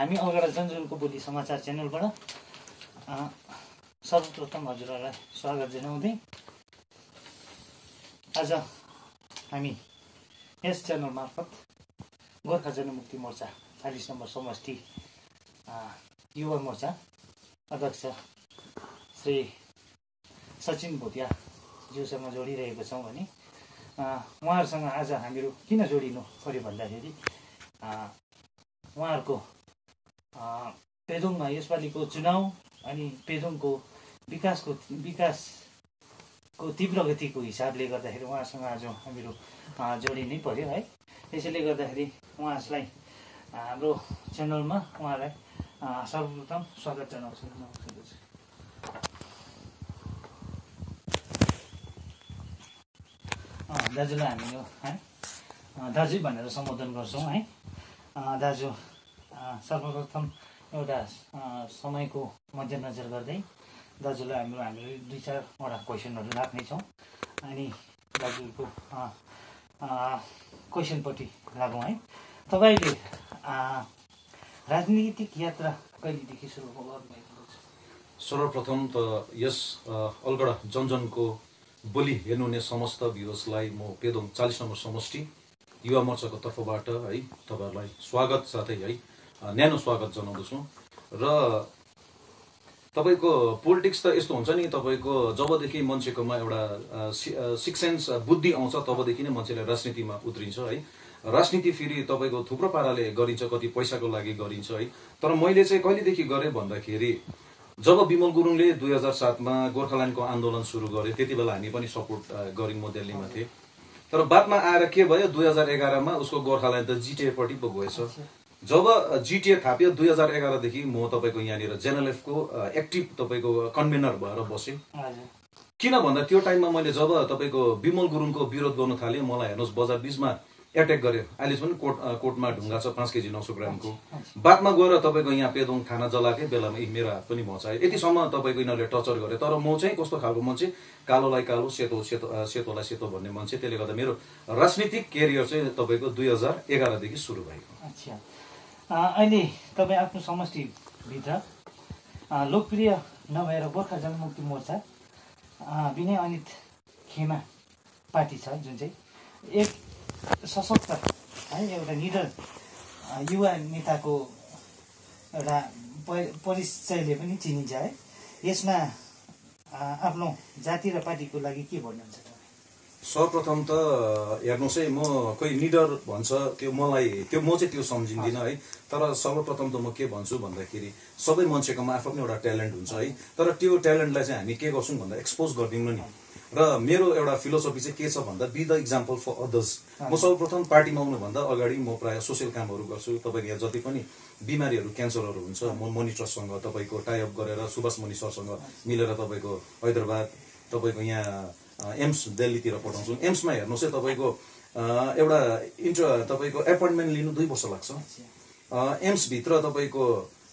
हामी अलगढा जनजुनको बोली समाचार च्यानलबाट सर्वप्रथम हजुरहरूलाई स्वागत जनाउँदै आज हामी यस च्यानल मार्फत गोर्खा जनमुक्ति मोर्चा 40 नम्बर समष्टि युवा मोर्चा अध्यक्ष श्री सचिन भोटिया ज्यूसँग जोडिरहेको छौँ भने उहाँहरूसँग आज हामीहरू किन जोडिनु पर्यो भन्दाखेरि उहाँहरूको पेदोङमा यसपालिको चुनाव अनि पेदोङको विकासको तीव्र गतिको हिसाबले गर्दाखेरि उहाँसँग आज हामीहरू जोडिनै पर्यो है। त्यसैले गर्दाखेरि उहाँलाई हाम्रो च्यानलमा उहाँलाई सर्वप्रथम स्वागत जनाउँछु। दाजुलाई हामी है दाजु भनेर सम्बोधन गर्छौँ है। दाजु सर्वप्रथम एउटा समयको मध्यनजर गर्दै दाजुलाई हामीले 2-4वटा क्वेसनहरू राख्नेछौँ अनि दाजुको क्वेसनपट्टि लागौँ है। तपाईँले राजनीतिक यात्रा कहिलेदेखि सुरु गर्नुभएको छ? सर्वप्रथम त यस अलगढा जनजनको बोली हेर्नुहुने समस्त भ्युअर्सलाई म पेदोङ 40 नम्बर समष्टि युवा मोर्चाको तर्फबाट है तपाईँहरूलाई स्वागत साथै है न्यानो स्वागत जनाउँदछु। र तपाईँको पोलिटिक्स त यस्तो हुन्छ नि, तपाईँको जबदेखि मान्छेकोमा एउटा सिक्स सेन्स बुद्धि आउँछ तबदेखि नै मान्छेले राजनीतिमा उत्रिन्छ है। राजनीति फेरि तपाईँको थुप्रो पाराले गरिन्छ, कति पैसाको लागि गरिन्छ है। तर मैले चाहिँ कहिलेदेखि गरेँ भन्दाखेरि जब विमल गुरुङले 2007मा गोर्खाल्यान्डको आन्दोलन सुरु गर्यो त्यति बेला हामी पनि सपोर्ट गऱ्यौँ, म दिल्लीमा थिएँ। तर बादमा आएर के भयो, 2011मा उसको गोर्खाल्यान्ड त जिटिएपट्टि पो गएछ। जब जिटिए थाप्यो 2011देखि म तपाईँको यहाँनिर जेएनएलएफको एक्टिभ तपाईँको कन्भेनर भएर बसेँ। किन भन्दा त्यो टाइममा मैले जब तपाईँको विमल गुरुङको विरोध गर्नु थालेँ, मलाई हेर्नुहोस् बजार बिचमा एट्याक गर्यो। अहिले पनि कोर्टमा ढुङ्गा छ 5 केजी 900 ग्रामको। बादमा गएर तपाईँको यहाँ पेदोङ थाना जलाएकै बेलामा मेरो हात पनि भचायो। यतिसम्म तपाईँको यिनीहरूले टर्चर गरे। तर म चाहिँ कस्तो खालको मान्छे, कालोलाई कालो सेतोलाई सेतो भन्ने मान्छे। त्यसले गर्दा मेरो राजनीतिक केरियर चाहिँ तपाईँको 2011देखि सुरु भएको। अच्छा, अहिले तपाईँ आफ्नो समष्टिभित्र लोकप्रिय नभएर गोर्खा जनमुक्ति मोर्चा विनय अनित खेमा पार्टी छ, जुन चाहिँ एक सशक्त है एउटा निडर युवा नेताको एउटा परिचयले पनि चिनिन्छ है। यसमा आफ्नो जाति र पार्टीको लागि के भन्नुहुन्छ? सर्वप्रथम त हेर्नुहोस् है, म कोही निडर भन्छ त्यो म चाहिँ त्यो सम्झिँदिनँ है। तर सर्वप्रथम त म के भन्छु भन्दाखेरि सबै मान्छेकोमा आफ्नो एउटा ट्यालेन्ट हुन्छ है। तर त्यो ट्यालेन्टलाई चाहिँ हामी के गर्छौँ भन्दा एक्सपोज गरिदिउँ नि। र मेरो एउटा फिलोसफी चाहिँ के छ भन्दा be the example for others. म सर्वप्रथम पार्टीमा आउनुभन्दा अगाडि म प्रायः सोसियल कामहरू गर्छु। तपाईँको यहाँ जति पनि बिमारीहरू क्यान्सरहरू हुन्छ म मनी ट्रस्टसँग तपाईँको टाइअप गरेर सुभाष मणि सरसँग मिलेर तपाईँको हैदराबाद तपाईँको यहाँ एम्स दिल्लीतिर पठाउँछु। एम्समा हेर्नुहोस् है तपाईँको एउटा तपाईँको एपोइन्टमेन्ट लिनु 2 वर्ष लाग्छ। एम्सभित्र तपाईँको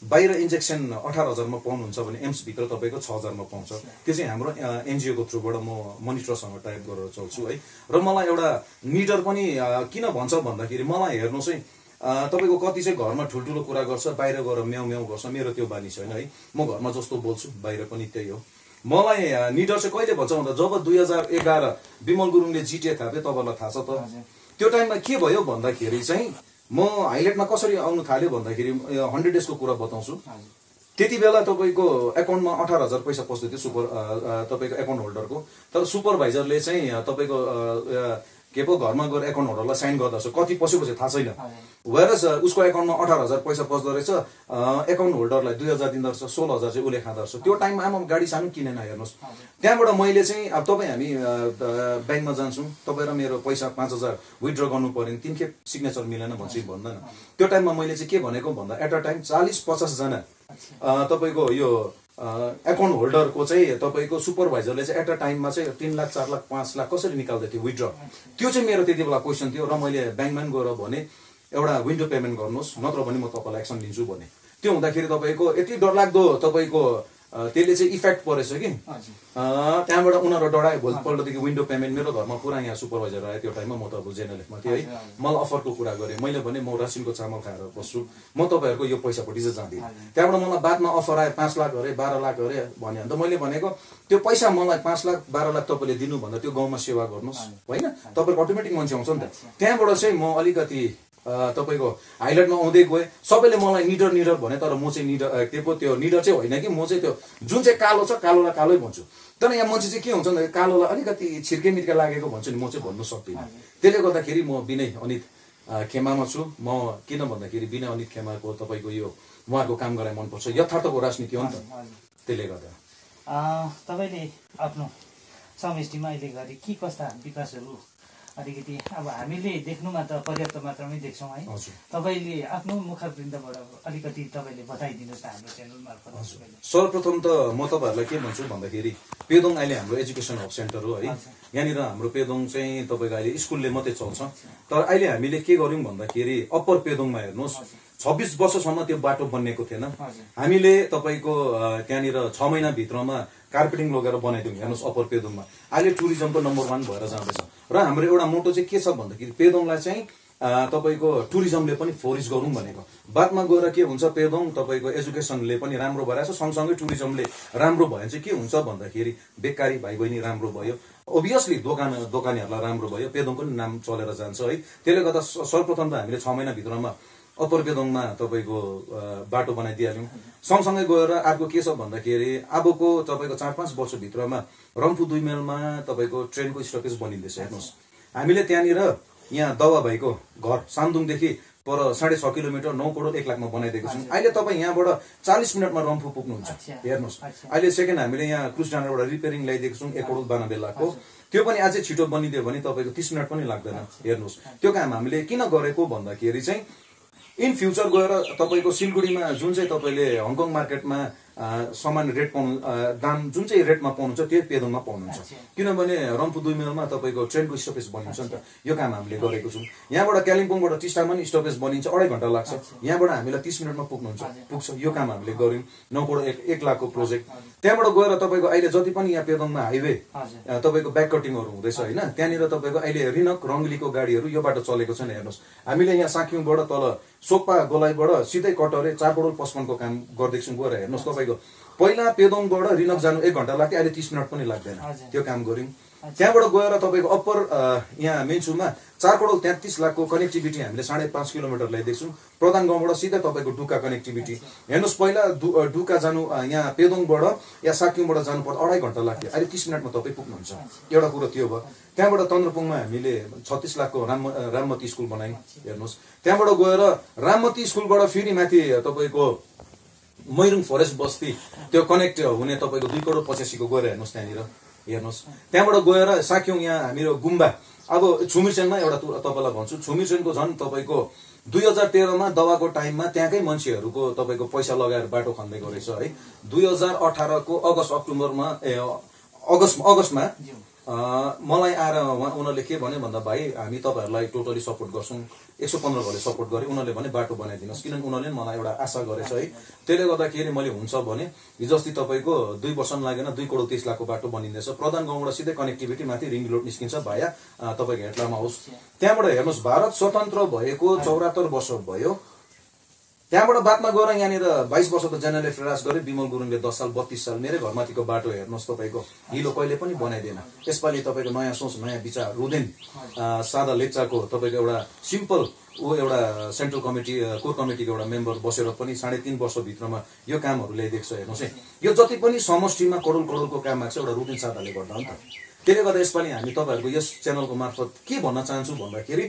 बाहिर इन्जेक्सन 18,000मा पाउनुहुन्छ भने एम्सभित्र तपाईँको 6,000मा पाउँछ। त्यो चाहिँ हाम्रो एनजिओको थ्रुबाट म मनी ट्रस्टसँग टाइप गरेर चल्छु है। र मलाई एउटा निडर पनि किन भन्छ भन्दाखेरि मलाई हेर्नुहोस् है तपाईँको कति चाहिँ घरमा ठुल्ठुलो कुरा गर्छ, बाहिर गएर म्याउ म्याउ गर्छ। मेरो त्यो बानी छैन है। म घरमा जस्तो बोल्छु बाहिर पनि त्यही हो। मलाई निडर चाहिँ कहिले भन्छ भन्दा जब 2011 विमल गुरुङले जिटिए थाप्यो तपाईँलाई थाहा छ त। त्यो टाइममा के भयो भन्दाखेरि चाहिँ म हाइलाइटमा कसरी आउनु थाल्यो भन्दाखेरि 100 डेजको कुरा बताउँछु। त्यति बेला तपाईँको एकाउन्टमा 18,000 पैसा पस्दै थियो तपाईँको एकाउन्ट होल्डरको। तर सुपरभाइजरले चाहिँ तपाईँको के पो घरमा गएर एकाउन्ट होल्डरलाई साइन गर्दो रहेछ। कति पसेको चाहिँ थाहा छैन। वेरस उसको एकाउन्टमा 18,000 पैसा पस्दो रहेछ। एकाउन्ट होल्डरलाई 2,000 दिँदो रहेछ, 16,000 चाहिँ उसले खाँदो रहेछ। त्यो टाइममा आमा गाडी सानो किनेन हेर्नुहोस्। त्यहाँबाट मैले चाहिँ अब तपाईँ हामी ब्याङ्कमा जान्छौँ, तपाईँ र मेरो पैसा 5,000 विथड्र गर्नु पऱ्यो भने 3 खेप सिग्नेचर मिलेन भन्छ कि भन्दैन। त्यो टाइममा मैले चाहिँ के भनेको भन्दा एट अ टाइम 40-50 जना तपाईँको यो एकाउन्ट होल्डरको चाहिँ तपाईँको सुपरभाइजरले चाहिँ एट अ टाइममा चाहिँ 3 लाख 4 लाख 5 लाख कसरी निकाल्दै थियो विथड्र। त्यो चाहिँ मेरो त्यति बेला क्वेसन थियो। र मैले ब्याङ्कमा गएर भने एउटा विन्डो पेमेन्ट गर्नुहोस्, नत्र भने म तपाईँलाई एक्सन लिन्छु भने। त्यो हुँदाखेरि तपाईँको यति डरलाग्दो तपाईँको त्यसले चाहिँ इफेक्ट परेछ कि त्यहाँबाट उनीहरू डरायो भोलिपल्टदेखि विन्डो पेमेन्ट मेरो घरमा पुरा यहाँ सुपरभाइजर आयो त्यो टाइममा म त अब जेनएलएफमा थिएँ है मलाई अफरको कुरा गरेँ मैले भने म रासिनको चामल खाएर बस्छु म तपाईँहरूको यो पैसापट्टि चाहिँ जाँदिनँ त्यहाँबाट मलाई बादमा अफर आयो 5 लाख अरे 12 लाख अरे भन्यो अन्त मैले भनेको त्यो पैसा मलाई 5 लाख 12 लाख तपाईँले दिनुभन्दा त्यो गाउँमा सेवा गर्नुहोस् होइन तपाईँको अटोमेटिक मान्छे आउँछ नि त त्यहाँबाट चाहिँ म अलिकति तपाईँको हाइलाइटमा आउँदै गएँ सबैले मलाई निडर भने तर म चाहिँ त्यो निडर चाहिँ होइन कि म चाहिँ त्यो जुन चाहिँ कालो छ कालोलाई कालै भन्छु तर यहाँ मान्छे चाहिँ के हुन्छ भने कालोलाई अलिकति छिर्के मिर्के लागेको भन्छु नि म चाहिँ भन्नु सक्दिनँ त्यसले गर्दाखेरि म विनय अनित खेमामा छु म किन भन्दाखेरि विनय अनित खेमाको तपाईँको यो उहाँको काम गराइ मनपर्छ यथार्थको राजनीति हो नि त त्यसले गर्दा तपाईँले आफ्नो समष्टिमा अहिले घरि के कस्ता विकासहरू अलिकति अब हामीले देख्नुमा त पर्याप्त मात्रामै देख्छौँ है तपाईँले आफ्नो मुखवृन्दबाट अलिकति तपाईँले बताइदिनुहोस् न हाम्रो च्यानल मार्फत सर्वप्रथम त म तपाईँहरूलाई के भन्छु भन्दाखेरि पेदोङ अहिले हाम्रो एजुकेसन हब सेन्टर हो है यहाँनिर हाम्रो पेदोङ चाहिँ तपाईँको अहिले स्कुलले मात्रै चल्छ तर अहिले हामीले के गर्यौँ भन्दाखेरि अप्पर पेदोङमा हेर्नुहोस् 26 वर्षसम्म त्यो बाटो बनिएको थिएन हामीले तपाईँको त्यहाँनिर 6 महिनाभित्रमा कार्पेटिङ लगेर बनाइदिउँ हेर्नुहोस् अप्पर पेदोङमा अहिले टुरिज्मको नम्बर 1 भएर जाँदैछ र हाम्रो एउटा मोटो चाहिँ के छ भन्दाखेरि पेदोङलाई चाहिँ तपाईँको टुरिज्मले पनि फ्लोरिस गरौँ भनेको बादमा गएर के हुन्छ पेदोङ तपाईँको एजुकेसनले पनि राम्रो भइरहेछ सँगसँगै टुरिज्मले राम्रो भयो भने चाहिँ के हुन्छ भन्दाखेरि बेकारी भाइ बहिनी राम्रो भयो ओभियसली दोकानीहरूलाई राम्रो भयो पेदोङको नि नाम चलेर जान्छ है त्यसले गर्दा सर्वप्रथम त हामीले 6 महिनाभित्रमा अप्पर पेदोङमा तपाईँको बाटो बनाइदिइहाल्यौँ सँगसँगै गएर अर्को के छ भन्दाखेरि अबको तपाईँको 4-5 वर्षभित्रमा रम्फू 2 माइलमा तपाईँको ट्रेनको स्टपेज बनिँदैछ हेर्नुहोस् हामीले त्यहाँनिर यहाँ दवा भाइको घर सामदुङदेखि पर 6.5 किलोमिटर 9 करोड 1 लाखमा बनाइदिएको छौँ अहिले तपाईँ यहाँबाट 40 मिनटमा रम्फू पुग्नुहुन्छ हेर्नुहोस् अहिले सेकेन्ड हामीले यहाँ क्रुज डाँडाबाट रिपेयरिङ ल्याइदिएको छौँ 1 करोड 92 लाखको त्यो पनि अझै छिटो बनिदियो भने तपाईँको 30 मिनट पनि लाग्दैन हेर्नुहोस् त्यो काम हामीले किन गरेको भन्दाखेरि चाहिँ इन फ्युचर गएर तपाईँको सिलगढीमा जुन चाहिँ तपाईँले हङकङ मार्केटमा सामान रेट पाउनु दाम जुन चाहिँ रेटमा पाउनुहुन्छ त्यही पेदोङमा पाउनुहुन्छ किनभने रम्फू 2 माइलमा तपाईँको ट्रेनको स्टपेज बनिन्छ नि त यो काम हामीले गरेको छौँ यहाँबाट कालिम्पोङबाट टिस्टामा नि स्टपेज बनिन्छ 2.5 घण्टा लाग्छ यहाँबाट हामीलाई 30 मिनटमा पुग्छ यो काम हामीले गर्यौँ 9 करोड 1 लाखको प्रोजेक्ट त्यहाँबाट गएर तपाईँको अहिले जति पनि यहाँ पेदोङमा हाइवे तपाईँको ब्याक कटिङहरू हुँदैछ होइन त्यहाँनिर तपाईँको अहिले रिनक रङ्गलीको गाडीहरू यो बाटो चलेको छैन हेर्नुहोस् हामीले यहाँ साक्यौँबाट तल सोक्पा गोलाईबाट सिधै कटरे 4 करोड 55 को काम गर्दैछौँ गएर हेर्नुहोस् तपाईँको पहिला पेदोङबाट रिनक जानु 1 घण्टा लाग्थ्यो अहिले 30 मिनट पनि लाग्दैन त्यो काम गर्यौँ त्यहाँबाट गएर तपाईँको अप्पर यहाँ मेन्चुमा 4 करोड 33 लाखको कनेक्टिभिटी हामीले 5.5 किलोमिटर ल्याइदिएको छौँ प्रधान गाउँबाट सिधै तपाईँको डुका कनेक्टिभिटी हेर्नुहोस् पहिला डुका जानु यहाँ पेदोङबाट या साक्यौँबाट जानु पर्दा 2.5 घण्टा लाग्थ्यो अहिले 30 मिनटमा तपाईँ पुग्नुहुन्छ एउटा कुरो त्यो भयो त्यहाँबाट तन्द्रपुङमा हामीले 36 लाखको राममती स्कुल बनायौँ हेर्नुहोस् त्यहाँबाट गएर राममती स्कुलबाट फेरि माथि तपाईँको मैरुङ फरेस्ट बस्ती त्यो कनेक्ट हुने तपाईँको 2 करोड 85 को गएर हेर्नुहोस् त्यहाँनिर हेर्नुहोस् त्यहाँबाट गएर साक्यौँ यहाँ हाम्रो गुम्बा अब छुमिरचेनमा एउटा तपाईँलाई भन्छु छुमिरचेनको झन् तपाईँको 2013 मा दवाको टाइममा त्यहाँकै मान्छेहरूको तपाईँको पैसा लगाएर बाटो खन्दै गरेछ है 2018 को अगस्तमा मलाई आएर उनीहरूले के भन्यो भन्दा भाइ हामी तपाईँहरूलाई टोटली सपोर्ट गर्छौँ 115 घरले सपोर्ट गरे उनीहरूले भने बाटो बनाइदिनुहोस् किनभने उनीहरूले मलाई एउटा आशा गरेछ है त्यसले गर्दाखेरि मैले हुन्छ भने हिजोअस्ति तपाईँको 2 वर्ष लागेन 2 करोड 30 लाखको बाटो बनिँदैछ प्रधान गाउँबाट सिधै कनेक्टिभिटी माथि रिङ रोड निस्किन्छ भाया तपाईँको हेटलामा होस् त्यहाँबाट हेर्नुहोस् भारत स्वतन्त्र भएको 74 वर्ष भयो त्यहाँबाट बादमा गएर यहाँनिर 22 वर्ष त जेनएलएफ राज गरे विमल गुरुङले 10 साल 32 साल मेरै घरमाथिको बाटो हेर्नुहोस् तपाईँको हिलो कहिले पनि बनाइदिएन यसपालि तपाईँको नयाँ सोच नयाँ विचार रुदेन सादा लेप्चाको तपाईँको एउटा सिम्पल एउटा सेन्ट्रल कमिटी कोर कमिटीको एउटा मेम्बर बसेर पनि 3.5 वर्षभित्रमा यो कामहरू ल्याइदिएको छ हेर्नुहोस् है यो जति पनि समष्टिमा करोडको काम भएको छ एउटा रुदेन सादाले गर्दा हो नि त त्यसले गर्दा यसपालि हामी तपाईँहरूको यस च्यानलको मार्फत के भन्न चाहन्छु भन्दाखेरि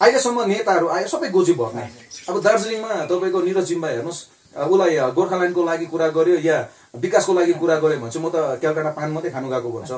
अहिलेसम्म नेताहरू आयो सबै गोजी भर्ने अब दार्जिलिङमा तपाईँको निरज जिम्बा हेर्नुहोस् उसलाई गोर्खाल्यान्डको लागि कुरा गर्यो या विकासको लागि कुरा गर्यो भने चाहिँ म त कलकत्ता पान मात्रै खानु गएको भन्छ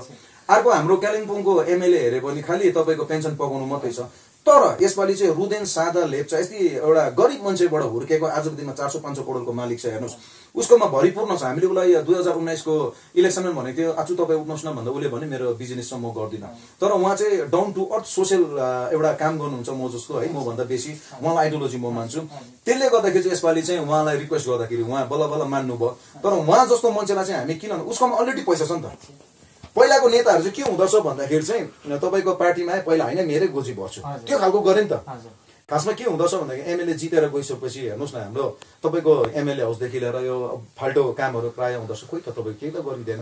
अर्को हाम्रो कालिम्पोङको एमएलए हेरे पनि खालि तपाईँको पेन्सन पकाउनु मात्रै छ तर यसपालि चाहिँ रुदेन सादा लेप्चा यस्तै एउटा गरिब मान्छेबाट हुर्केको आजको दिनमा 400-500 करोडको मालिक छ हेर्नुहोस्, उसकोमा भरिपूर्ण छ। हामीले उसलाई 2019को इलेक्सनमा भनेको थियो आचु तपाईँ उठ्नुहोस् न भन्दा उसले भने मेरो बिजनेस छ म गर्दिनँ। तर उहाँ चाहिँ डाउन टु अर्थ सोसियल एउटा काम गर्नुहुन्छ म जस्तो है, मभन्दा बेसी उहाँलाई आइडियोलोजी म मान्छु। त्यसले गर्दाखेरि चाहिँ यसपालि चाहिँ उहाँलाई रिक्वेस्ट गर्दाखेरि उहाँ बल्ल बल्ल मान्नुभयो। तर उहाँ जस्तो मान्छेलाई चाहिँ हामी किन, उसकोमा अलरेडी पैसा छ नि त। पहिलाको नेताहरू चाहिँ के हुँदछ भन्दाखेरि चाहिँ तपाईँको पार्टीमा आए पहिला होइन मेरै गोजी भर्छु त्यो खालको गरे नि त। खासमा के हुँदछ भन्दाखेरि एमएलए जितेर गइसकेपछि हेर्नुहोस् न हाम्रो तपाईँको एमएलए हाउसदेखि लिएर यो फाल्टो कामहरू प्रायः हुँदछ, खोइ त तपाईँ केही त गरिँदैन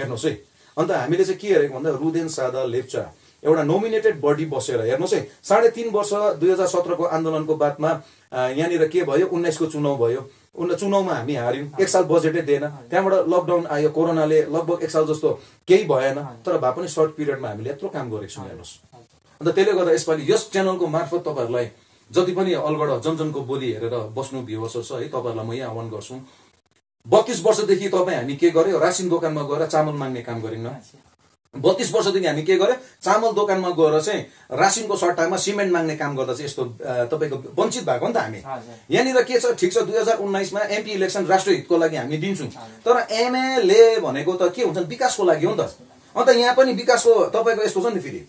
हेर्नुहोस् है। अन्त हामीले चाहिँ के हेरेको भन्दा रुदेन सादा लेप्चा एउटा नोमिनेटेड बडी बसेर हेर्नुहोस् है, 3.5 वर्ष 2017को आन्दोलनको बादमा यहाँनिर के भयो, 19को चुनाव भयो। चुनावमा हामी हार्यौँ, 1 साल बजेटै दिएन, त्यहाँबाट लकडाउन आयो, कोरोनाले लगभग 1 साल जस्तो केही भएन। तर भए पनि सर्ट पिरियडमा हामीले यत्रो काम गरेको छौँ हेर्नुहोस्। अन्त त्यसले गर्दा यसपालि यस च्यानलको मार्फत तपाईँहरूलाई जति पनि अलगढ जनजनको बोली हेरेर बस्नु भ्युवर्सहरू छ है, तपाईँहरूलाई म यहाँ आह्वान गर्छु। 32 वर्षदेखि तपाईँ हामी के गर्यो, रासिन दोकानमा गएर चामल माग्ने काम गऱ्यौँ न। 32 वर्षदेखि हामी के गर्यो, चामल दोकानमा गएर चाहिँ रासिनको सट्टामा सिमेन्ट माग्ने काम गर्दा चाहिँ यस्तो तपाईँको वञ्चित भएको नि त हामी। यहाँनिर के छ, ठिक छ 2019मा एमपी इलेक्सन राष्ट्रहितको लागि हामी दिन्छौँ, तर एमएलए भनेको त के हुन्छ विकासको लागि हो नि त। अन्त यहाँ पनि विकासको तपाईँको यस्तो छ नि, फेरि